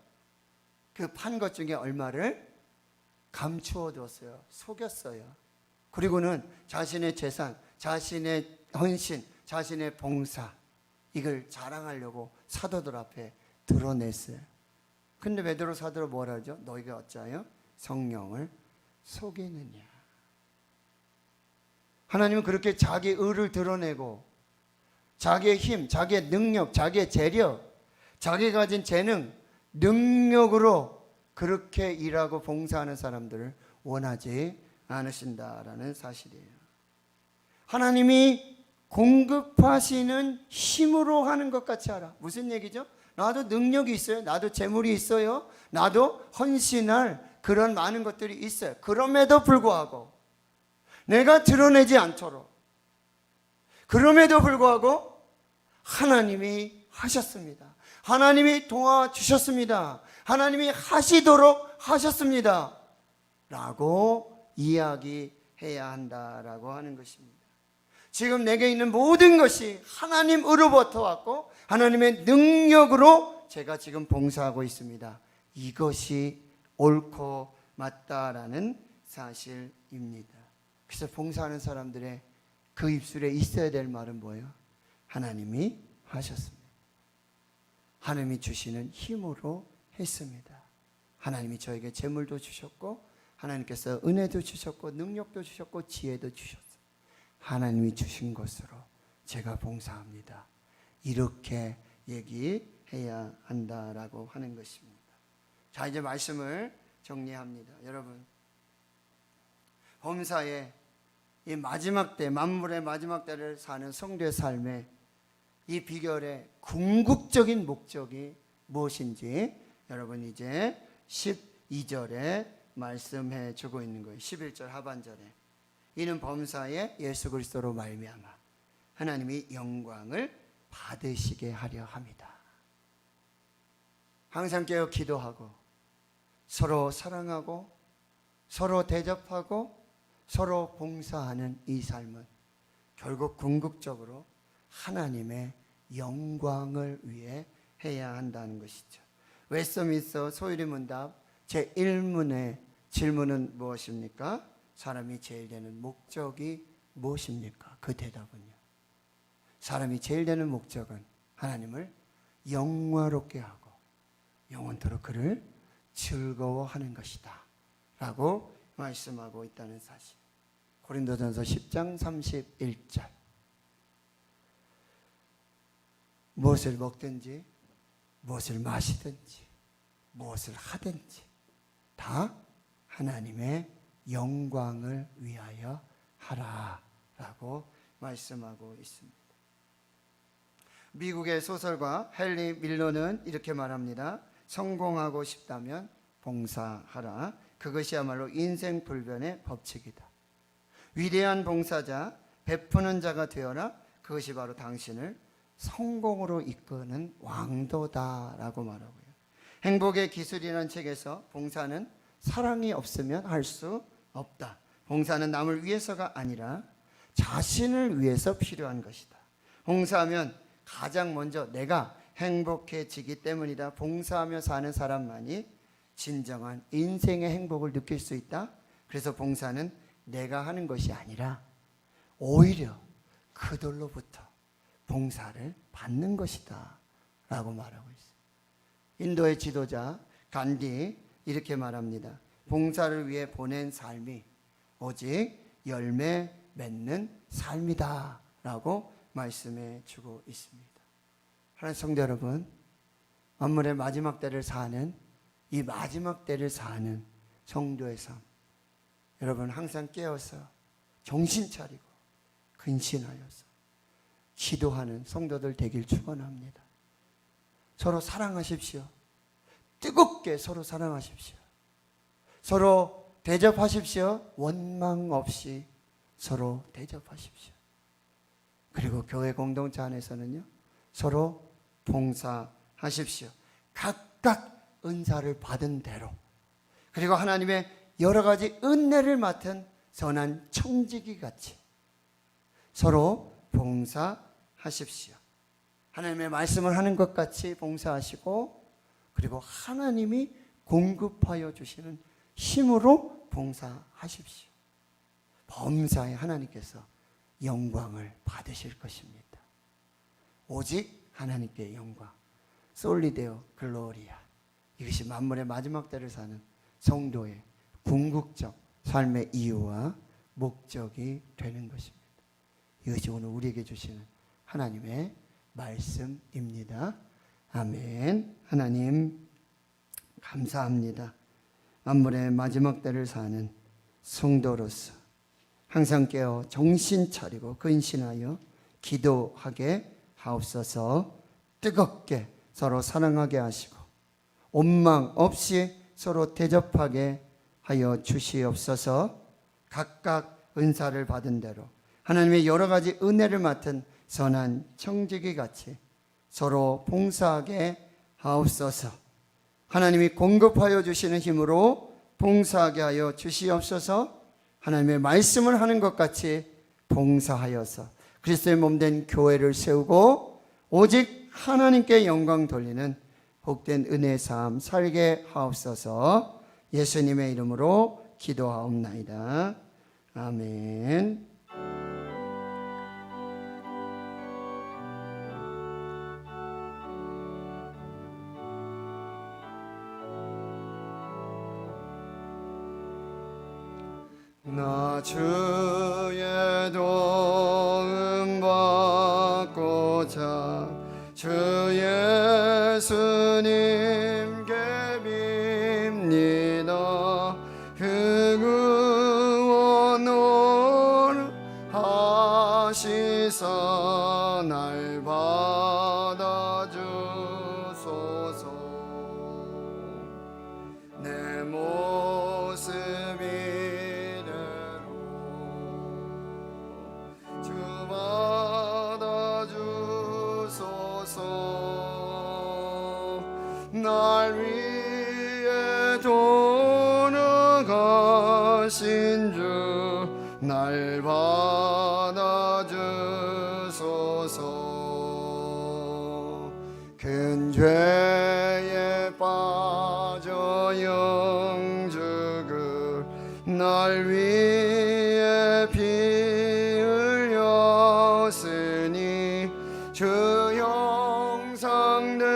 그 판 것 중에 얼마를 감추어 뒀어요. 속였어요. 그리고는 자신의 재산, 자신의 헌신, 자신의 봉사, 이걸 자랑하려고 사도들 앞에 드러냈어요. 근데 베드로 사도로 뭐라 하죠? 너희가 어찌하여 성령을 속이느냐. 하나님은 그렇게 자기 의를 드러내고 자기의 힘, 자기의 능력, 자기의 재력, 자기가 가진 재능, 능력으로 그렇게 일하고 봉사하는 사람들을 원하지 않으신다라는 사실이에요. 하나님이 공급하시는 힘으로 하는 것 같이 하라. 무슨 얘기죠? 나도 능력이 있어요. 나도 재물이 있어요. 나도 헌신할 그런 많은 것들이 있어요. 그럼에도 불구하고 내가 드러내지 않도록, 그럼에도 불구하고 하나님이 하셨습니다. 하나님이 도와주셨습니다. 하나님이 하시도록 하셨습니다. 라고 이야기해야 한다라고 하는 것입니다. 지금 내게 있는 모든 것이 하나님으로부터 왔고 하나님의 능력으로 제가 지금 봉사하고 있습니다. 이것이 옳고 맞다라는 사실입니다. 그래서 봉사하는 사람들의 그 입술에 있어야 될 말은 뭐예요? 하나님이 하셨습니다. 하나님이 주시는 힘으로 했습니다. 하나님이 저에게 재물도 주셨고 하나님께서 은혜도 주셨고 능력도 주셨고 지혜도 주셨어요. 하나님이 주신 것으로 제가 봉사합니다. 이렇게 얘기해야 한다라고 하는 것입니다. 자, 이제 말씀을 정리합니다. 여러분, 범사의 이 마지막 때, 만물의 마지막 때를 사는 성도의 삶의 이 비결의 궁극적인 목적이 무엇인지 여러분 이제 12절에 말씀해 주고 있는 거예요. 11절 하반절에 이는 범사에 예수 그리스도로 말미암아 하나님이 영광을 받으시게 하려 합니다. 항상 깨어 기도하고 서로 사랑하고 서로 대접하고 서로 봉사하는 이 삶은 결국 궁극적으로 하나님의 영광을 위해 해야 한다는 것이죠. 웨스트민스터 소유리 문답 제1문의 질문은 무엇입니까? 사람이 제일 되는 목적이 무엇입니까? 그 대답은요, 사람이 제일 되는 목적은 하나님을 영화롭게 하고 영원토록 그를 즐거워하는 것이다 라고 말씀하고 있다는 사실. 고린도전서 10장 31절 무엇을 먹든지 무엇을 마시든지 무엇을 하든지 다 하나님의 영광을 위하여 하라라고 말씀하고 있습니다. 미국의 소설가 헨리 밀러는 이렇게 말합니다. 성공하고 싶다면 봉사하라. 그것이야말로 인생 불변의 법칙이다. 위대한 봉사자, 베푸는 자가 되어라. 그것이 바로 당신을 성공으로 이끄는 왕도다라고 말하고요. 행복의 기술이라는 책에서 봉사는 사랑이 없으면 할 수 없다. 봉사는 남을 위해서가 아니라 자신을 위해서 필요한 것이다. 봉사하면 가장 먼저 내가 행복해지기 때문이다. 봉사하며 사는 사람만이 진정한 인생의 행복을 느낄 수 있다. 그래서 봉사는 내가 하는 것이 아니라 오히려 그들로부터 봉사를 받는 것이다 라고 말하고 있어요. 인도의 지도자 간디 이렇게 말합니다. 봉사를 위해 보낸 삶이 오직 열매 맺는 삶이다 라고 말씀해 주고 있습니다. 하나님 성도 여러분, 만물의 마지막 때를 사는 이 마지막 때를 사는 성도의 삶, 여러분 항상 깨어서 정신 차리고 근신하여서 기도하는 성도들 되길 축원합니다. 서로 사랑하십시오. 뜨겁게 서로 사랑하십시오. 서로 대접하십시오. 원망 없이 서로 대접하십시오. 그리고 교회 공동체 안에서는요, 서로 봉사하십시오. 각각 은사를 받은 대로, 그리고 하나님의 여러 가지 은혜를 맡은 선한 청지기 같이 서로 봉사하십시오. 하나님의 말씀을 하는 것 같이 봉사하시고, 그리고 하나님이 공급하여 주시는 힘으로 봉사하십시오. 범사에 하나님께서 영광을 받으실 것입니다. 오직 하나님께 영광, 솔리데오 글로리아. 이것이 만물의 마지막 때를 사는 성도의 궁극적 삶의 이유와 목적이 되는 것입니다. 이것이 오늘 우리에게 주시는 하나님의 말씀입니다. 아멘. 하나님 감사합니다. 만물의 마지막 때를 사는 성도로서 항상 깨어 정신 차리고 근신하여 기도하게 하옵소서. 뜨겁게 서로 사랑하게 하시고 원망 없이 서로 대접하게 하여 주시옵소서. 각각 은사를 받은 대로 하나님의 여러 가지 은혜를 맡은 선한 청지기 같이 서로 봉사하게 하옵소서. 하나님이 공급하여 주시는 힘으로 봉사하게 하여 주시옵소서. 하나님의 말씀을 하는 것 같이 봉사하여서 그리스도의 몸된 교회를 세우고 오직 하나님께 영광 돌리는 복된 은혜의 삶 살게 하옵소서. 예수님의 이름으로 기도하옵나이다. 아멘. 나 주의 도움 받고자 주 예수님께 빕니다. 그 구원을 하시사 날 받아주소서. 내 모습이 날 위해 돌아가신 주 날 받아주소서. 큰 죄에 빠져 영죽을 날 위해 피 흘렸으니 주 형상대로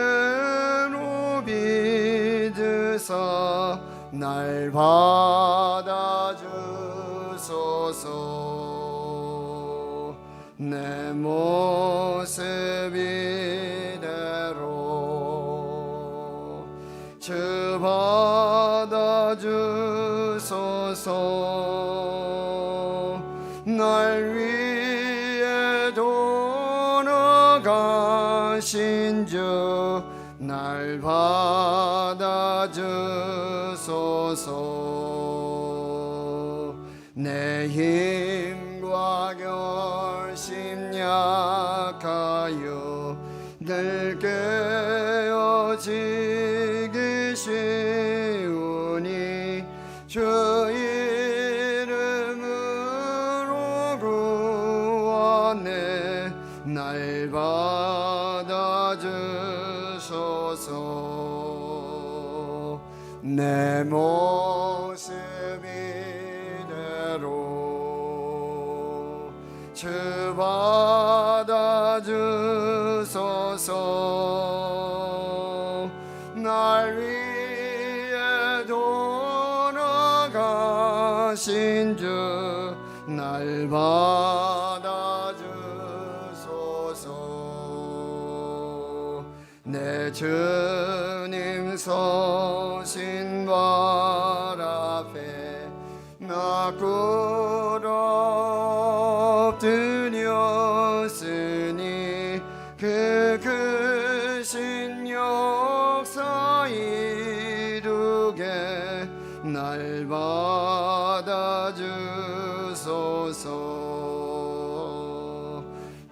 믿으사 날 받아주소서. 내 모습 이대로 주 받아주소서. 날 위해 돌아가신 주 날 받아주소서. 내 힘과 결심 약하여 늘 깨어지기 쉬우니 주 이름으로 구원해 날 받아주소서. 내 모습 이대로 주 받아주소서. 날 위해 돌아가신 주 날 받아주소서. 내 주님 손 오신 발 앞에 나 엎드렸으니 그 크신 역사 이루게 날 받아주소서.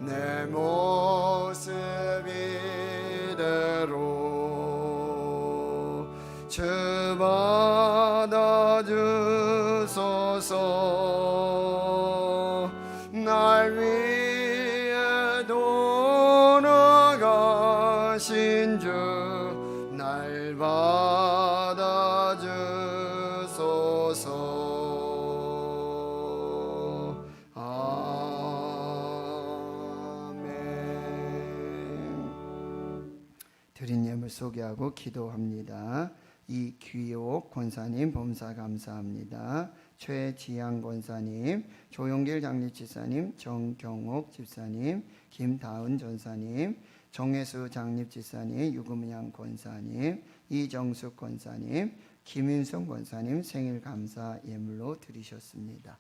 내 모습 이대로 주 받아주소서. 날 위해 돌아가신 주 날 받아주소서. 아멘. 드린 예물 소개하고 기도합니다. 이귀옥 권사님 범사 감사합니다. 최지양 권사님, 조용길 장립집사님, 정경옥 집사님, 김다은 전사님, 정혜수 장립집사님, 유금양 권사님, 이정숙 권사님, 김윤성 권사님 생일 감사 예물로 드리셨습니다.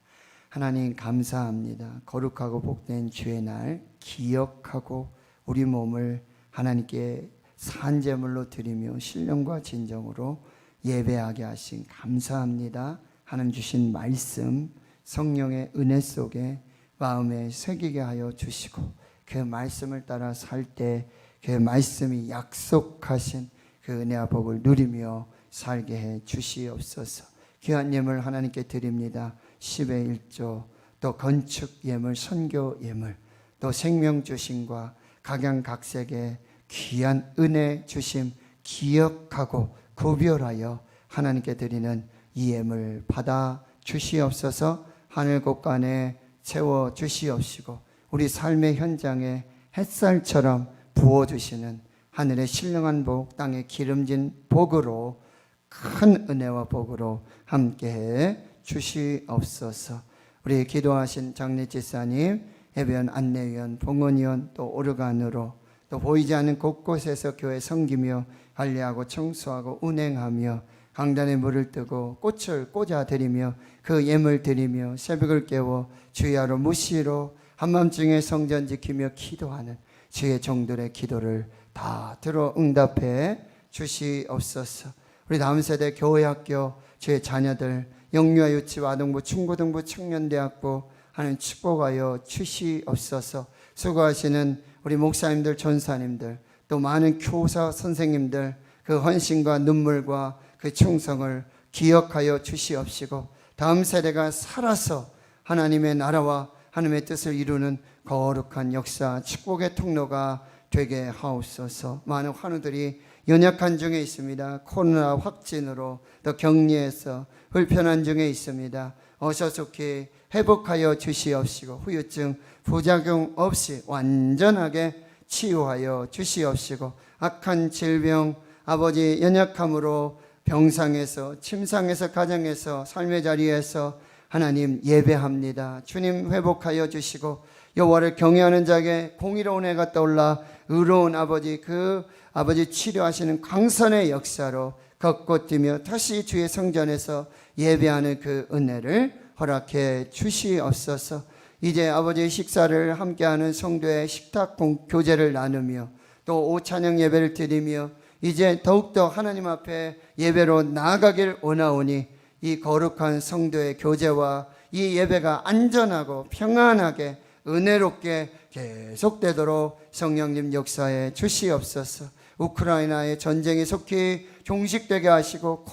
하나님 감사합니다. 거룩하고 복된 주의 날 기억하고 우리 몸을 하나님께 산제물로 드리며 신령과 진정으로 예배하게 하신 감사합니다. 하나님 주신 말씀 성령의 은혜 속에 마음에 새기게 하여 주시고 그 말씀을 따라 살 때 그 말씀이 약속하신 그 은혜와 복을 누리며 살게 해 주시옵소서. 귀한 예물 하나님께 드립니다. 10의 1조, 또 건축 예물, 선교 예물, 또 생명 주심과 각양각색의 귀한 은혜 주심 기억하고 구별하여 하나님께 드리는 이 예물 받아 주시옵소서. 하늘 곳간에 채워 주시옵시고 우리 삶의 현장에 햇살처럼 부어주시는 하늘의 신령한 복, 땅의 기름진 복으로 큰 은혜와 복으로 함께해 주시옵소서. 우리 기도하신 장례집사님, 예배원 안내위원, 봉헌위원, 또 오르간으로 또 보이지 않는 곳곳에서 교회 섬기며 관리하고 청소하고 운행하며 강단에 물을 뜨고 꽃을 꽂아드리며 그 예물 드리며 새벽을 깨워 주야로 무시로 한밤중에 성전 지키며 기도하는 주의 종들의 기도를 다 들어 응답해 주시옵소서. 우리 다음 세대 교회학교 주의 자녀들 영유아 유치부 아동부 중고등부 청년대학부 하나님 축복하여 주시옵소서. 수고하시는 우리 목사님들 전사님들 또 많은 교사 선생님들 그 헌신과 눈물과 그 충성을 기억하여 주시옵시고 다음 세대가 살아서 하나님의 나라와 하나님의 뜻을 이루는 거룩한 역사 축복의 통로가 되게 하옵소서. 많은 환우들이 연약한 중에 있습니다. 코로나 확진으로 또 격리해서 불편한 중에 있습니다. 어서 속히 회복하여 주시옵시고 후유증 부작용 없이 완전하게 치유하여 주시옵시고 악한 질병 아버지 연약함으로 병상에서 침상에서 가정에서 삶의 자리에서 하나님 예배합니다. 주님 회복하여 주시고 여호와를 경외하는 자에게 공의로운 해가 떠올라 의로운 아버지 그 아버지 치료하시는 광선의 역사로 걷고 뛰며 다시 주의 성전에서 예배하는 그 은혜를 허락해 주시옵소서. 이제 아버지의 식사를 함께하는 성도의 식탁 교제를 나누며 또 오찬양 예배를 드리며 이제 더욱더 하나님 앞에 예배로 나아가길 원하오니 이 거룩한 성도의 교제와 이 예배가 안전하고 평안하게 은혜롭게 계속되도록 성령님 역사에 주시옵소서. 우크라이나의 전쟁이 속히 종식되게 하시고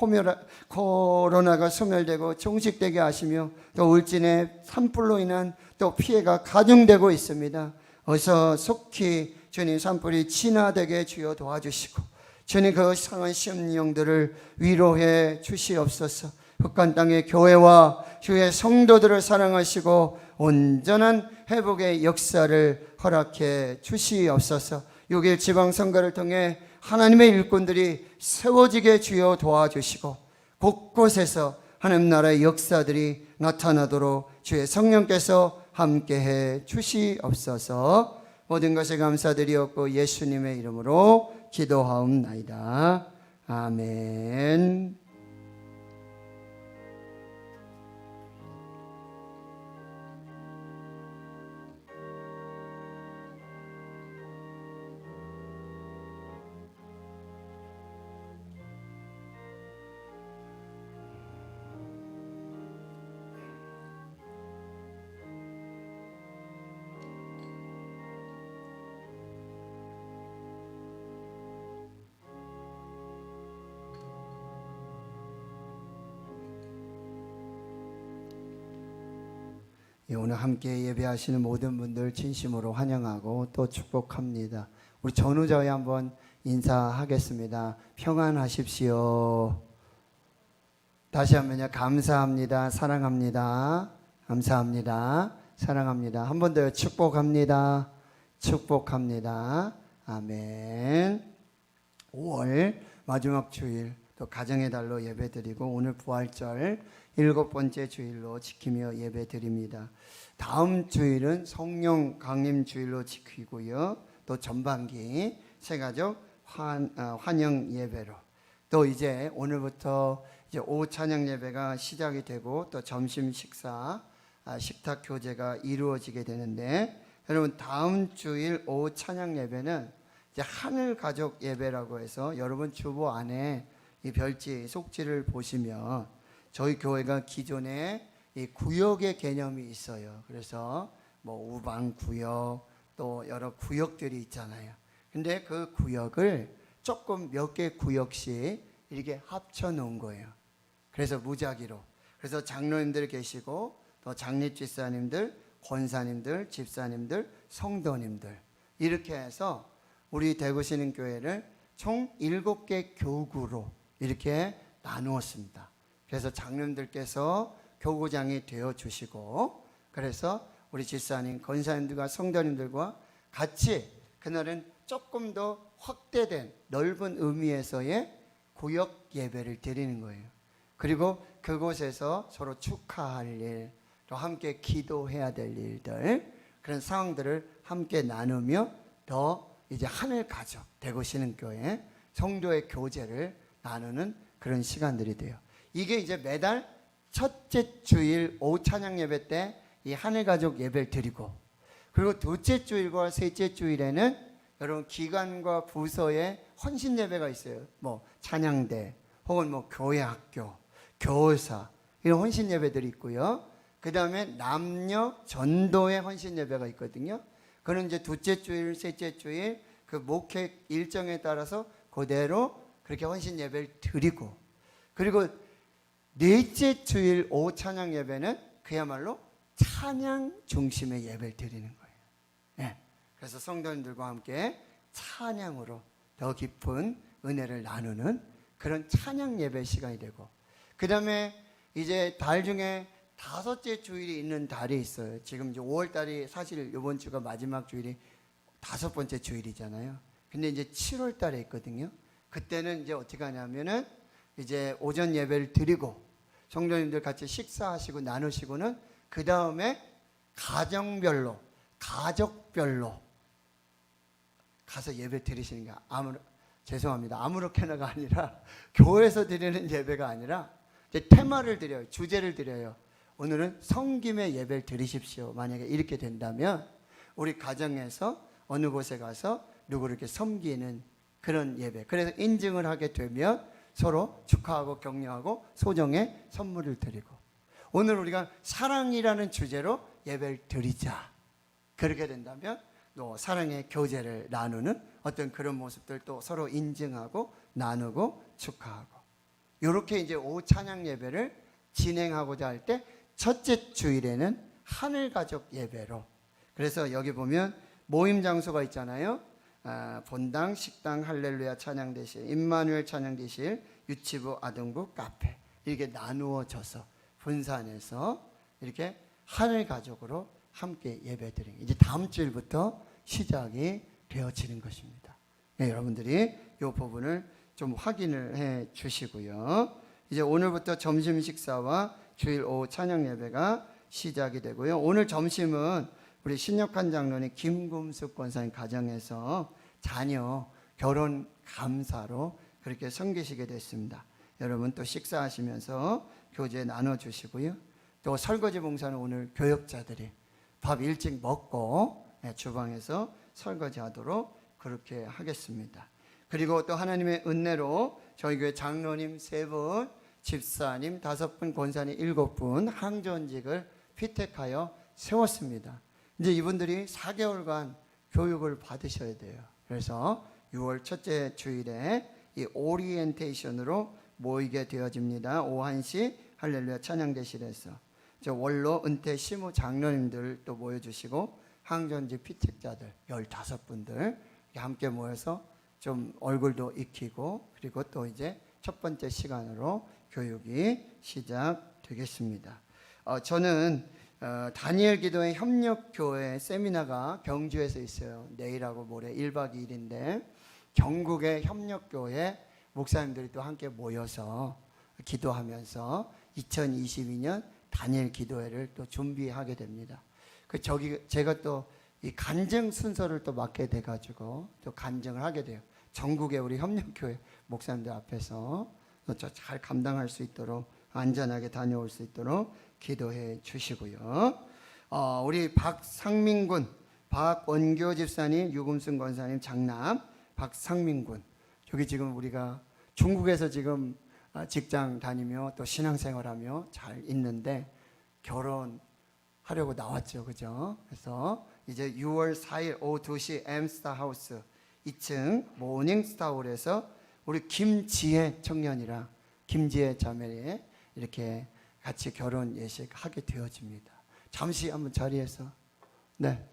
코로나가 소멸되고 종식되게 하시며 또 울진의 산불로 인한 또 피해가 가중되고 있습니다. 어서 속히 주님 산불이 진화되게 주여 도와주시고 주님 그 상한 심령들을 위로해 주시옵소서. 흑간 땅의 교회와 주의 성도들을 사랑하시고 온전한 회복의 역사를 허락해 주시옵소서. 6일 지방선거를 통해 하나님의 일꾼들이 세워지게 주여 도와주시고 곳곳에서 하나님 나라의 역사들이 나타나도록 주의 성령께서 함께해 주시옵소서. 모든 것에 감사드리옵고 예수님의 이름으로 기도하옵나이다. 아멘. 오늘 함께 예배하시는 모든 분들 진심으로 환영하고 또 축복합니다. 우리 전우자에 한번 인사하겠습니다. 평안하십시오. 다시 한번요. 감사합니다. 사랑합니다. 감사합니다. 사랑합니다. 한 번 더요. 축복합니다. 축복합니다. 아멘. 5월 마지막 주일 또 가정의 달로 예배드리고 오늘 부활절 7번째 주일로 지키며 예배드립니다. 다음 주일은 성령 강림 주일로 지키고요. 또 전반기 새가족 환영 예배로 또 이제 오늘부터 이제 오후 찬양 예배가 시작이 되고 또 점심 식사 식탁 교제가 이루어지게 되는데 여러분 다음 주일 오후 찬양 예배는 이제 하늘 가족 예배라고 해서 여러분 주보 안에 이 별지 속지를 보시면 저희 교회가 기존에 이 구역의 개념이 있어요. 그래서 뭐 우방 구역 또 여러 구역들이 있잖아요. 근데 그 구역을 조금 몇 개 구역씩 이렇게 합쳐 놓은 거예요. 그래서 무작위로. 그래서 장로님들 계시고 또 장립집사님들, 권사님들, 집사님들, 성도님들 이렇게 해서 우리 대구신흥교회를 총 7개 교구로 이렇게 나누었습니다. 그래서 장로님들께서 교구장이 되어 주시고 그래서 우리 집사님, 권사님들과 성도님들과 같이 그날은 조금 더 확대된 넓은 의미에서의 구역 예배를 드리는 거예요. 그리고 그곳에서 서로 축하할 일, 또 함께 기도해야 될 일들 그런 상황들을 함께 나누며 더 이제 하늘 가족 대구신흥교회 성도의 교제를 나누는 그런 시간들이 돼요. 이게 이제 매달 첫째 주일 오후 찬양 예배 때 이 하늘 가족 예배를 드리고 그리고 둘째 주일과 셋째 주일에는 여러분 기관과 부서의 헌신 예배가 있어요. 뭐 찬양대 혹은 뭐 교회 학교, 교사 이런 헌신 예배들이 있고요. 그 다음에 남녀 전도의 헌신 예배가 있거든요. 그는 이제 둘째 주일, 셋째 주일 그 목회 일정에 따라서 그대로 그렇게 헌신 예배를 드리고 그리고 넷째 주일 오후 찬양 예배는 그야말로 찬양 중심의 예배를 드리는 거예요. 네. 그래서 성도님들과 함께 찬양으로 더 깊은 은혜를 나누는 그런 찬양 예배 시간이 되고 그 다음에 이제 달 중에 5째 주일이 있는 달이 있어요. 지금 이제 5월 달이 사실 이번 주가 마지막 주일이 5번째 주일이잖아요. 근데 이제 7월 달에 있거든요. 그때는 이제 어떻게 하냐면은 이제 오전 예배를 드리고 성도님들 같이 식사하시고 나누시고는 그 다음에 가정별로 가족별로 가서 예배 드리시는 게 죄송합니다. 아무렇게나가 아니라 교회에서 드리는 예배가 아니라 이제 테마를 드려요. 주제를 드려요. 오늘은 성김의 예배를 드리십시오. 만약에 이렇게 된다면 우리 가정에서 어느 곳에 가서 누구를 이렇게 섬기는 그런 예배. 그래서 인증을 하게 되면 서로 축하하고 격려하고 소정의 선물을 드리고 오늘 우리가 사랑이라는 주제로 예배를 드리자. 그렇게 된다면 또 사랑의 교제를 나누는 어떤 그런 모습들 또 서로 인증하고 나누고 축하하고 이렇게 이제 오후 찬양 예배를 진행하고자 할 때 첫째 주일에는 하늘 가족 예배로 그래서 여기 보면 모임 장소가 있잖아요. 본당, 식당, 할렐루야 찬양대실, 임마누엘 찬양대실, 유치부, 아동부, 카페 이렇게 나누어져서 분산해서 이렇게 하늘 가족으로 함께 예배드리는 이제 다음 주일부터 시작이 되어지는 것입니다. 네, 여러분들이 이 부분을 좀 확인을 해 주시고요. 이제 오늘부터 점심 식사와 주일 오후 찬양 예배가 시작이 되고요. 오늘 점심은 우리 신역한 장로님 김금숙 권사님 가정에서 자녀 결혼 감사로 그렇게 섬기시게 됐습니다. 여러분 또 식사하시면서 교제 나눠주시고요. 또 설거지 봉사는 오늘 교역자들이 밥 일찍 먹고 주방에서 설거지하도록 그렇게 하겠습니다. 그리고 또 하나님의 은혜로 저희 교회 장로님 3분, 집사님 5분, 권사님 7분 항전직을 피택하여 세웠습니다. 이제 이분들이 4개월간 교육을 받으셔야 돼요. 그래서 6월 첫째 주일에 이 오리엔테이션으로 모이게 되어집니다. 오후 1시 할렐루야 찬양대실에서 저 원로 은퇴 시무 장로님들 또 모여주시고 항전직 피택자들 15분들 함께 모여서 좀 얼굴도 익히고 그리고 또 이제 첫 번째 시간으로 교육이 시작되겠습니다. 저는 다니엘 기도회 협력교회 세미나가 경주에서 있어요. 내일하고 모레 1박 2일인데 전국의 협력교회 목사님들이 또 함께 모여서 기도하면서 2022년 다니엘 기도회를 또 준비하게 됩니다. 제가 또 이 간증 순서를 또 맡게 돼가지고 또 간증을 하게 돼요. 전국의 우리 협력교회 목사님들 앞에서 잘 감당할 수 있도록 안전하게 다녀올 수 있도록 기도해 주시고요. 우리 박상민군, 박원교 집사님, 유금순 권사님 장남 박상민군, 저기 지금 우리가 중국에서 지금 직장 다니며 또 신앙생활하며 잘 있는데 결혼하려고 나왔죠, 그죠? 그래서 이제 6월 4일 오후 2시 엠스타 하우스 2층 모닝스타홀에서 우리 김지혜 청년이랑 김지혜 자매에 이렇게 같이 결혼 예식하게 되어집니다. 잠시 한번 자리에서 네.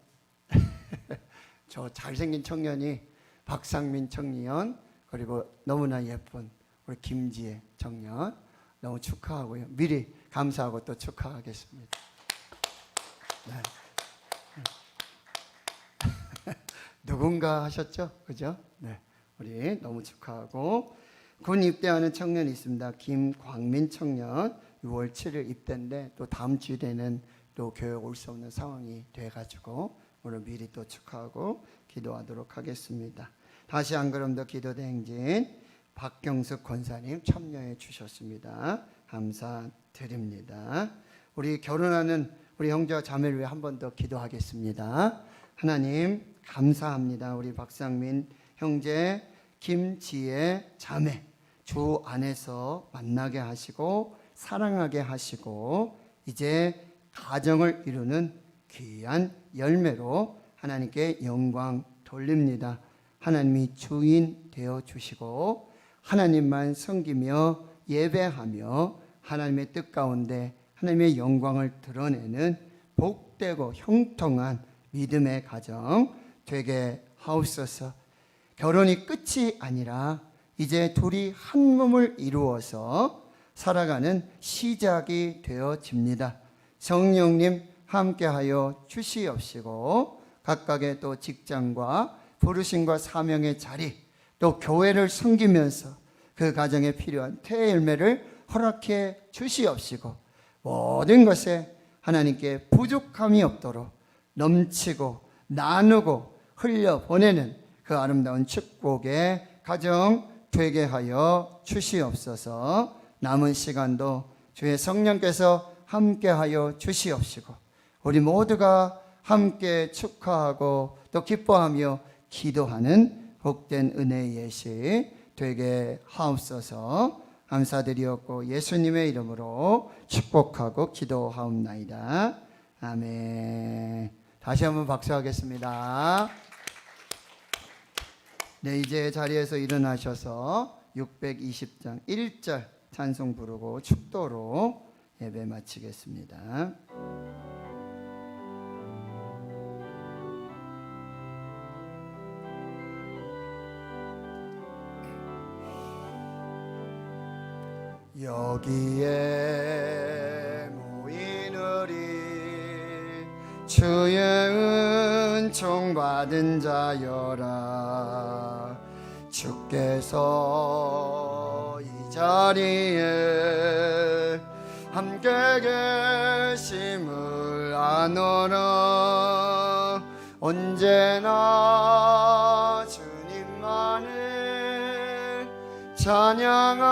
저 잘생긴 청년이 박상민 청년 그리고 너무나 예쁜 우리 김지혜 청년 너무 축하하고요. 미리 감사하고 또 축하하겠습니다. 네. 누군가 하셨죠? 그죠? 네. 우리 너무 축하하고 군 입대하는 청년이 있습니다. 김광민 청년 6월 7일 입대인데 또 다음 주일에는 또 교회 올 수 없는 상황이 돼가지고 오늘 미리 또 축하하고 기도하도록 하겠습니다. 다시 한 걸음 더 기도대 행진 박경숙 권사님 참여해 주셨습니다. 감사드립니다. 우리 결혼하는 우리 형제와 자매를 위해 한 번 더 기도하겠습니다. 하나님 감사합니다. 우리 박상민 형제 김지혜 자매 주 안에서 만나게 하시고 사랑하게 하시고 이제 가정을 이루는 귀한 열매로 하나님께 영광 돌립니다. 하나님이 주인 되어 주시고 하나님만 섬기며 예배하며 하나님의 뜻 가운데 하나님의 영광을 드러내는 복되고 형통한 믿음의 가정 되게 하옵소서. 결혼이 끝이 아니라 이제 둘이 한 몸을 이루어서 살아가는 시작이 되어집니다. 성령님 함께하여 주시옵시고 각각의 또 직장과 부르심과 사명의 자리 또 교회를 섬기면서 그 가정에 필요한 태의 열매를 허락해 주시옵시고 모든 것에 하나님께 부족함이 없도록 넘치고 나누고 흘려보내는 그 아름다운 축복의 가정 되게 하여 주시옵소서. 남은 시간도 주의 성령께서 함께하여 주시옵시고 우리 모두가 함께 축하하고 또 기뻐하며 기도하는 복된 은혜의 예식 되게 하옵소서. 감사드리었고 예수님의 이름으로 축복하고 기도하옵나이다. 아멘. 다시 한번 박수하겠습니다. 네, 이제 자리에서 일어나셔서 620장 1절 찬송 부르고 축도로 예배 마치겠습니다. 여기에 모인 우리 주의 은총 받은 자여라. 주께서 이 자리에 함께 계심을 아노라. 언제나 주님만을 찬양하며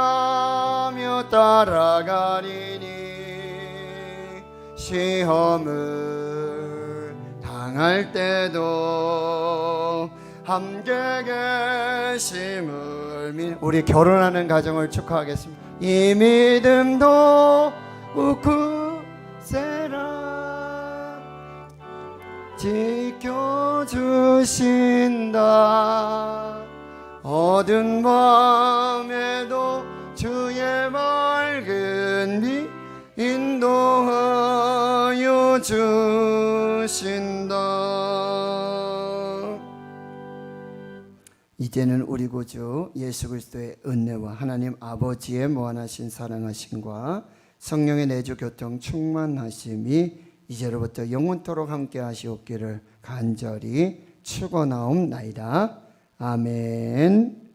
따라가리니 시험을 당할 때도 함께 계심을 우리 결혼하는 가정을 축하하겠습니다. 이 믿음도 굳세라 지켜주신다. 어두운 밤에도 주의 밝은 빛 인도하여 주신다. 이제는 우리 구주 예수 그리스도의 은혜와 하나님 아버지의 무한하신 사랑하심과 성령의 내주 교통 충만하심이 이제로부터 영원토록 함께 하시옵기를 간절히 축원하옵나이다. 아멘.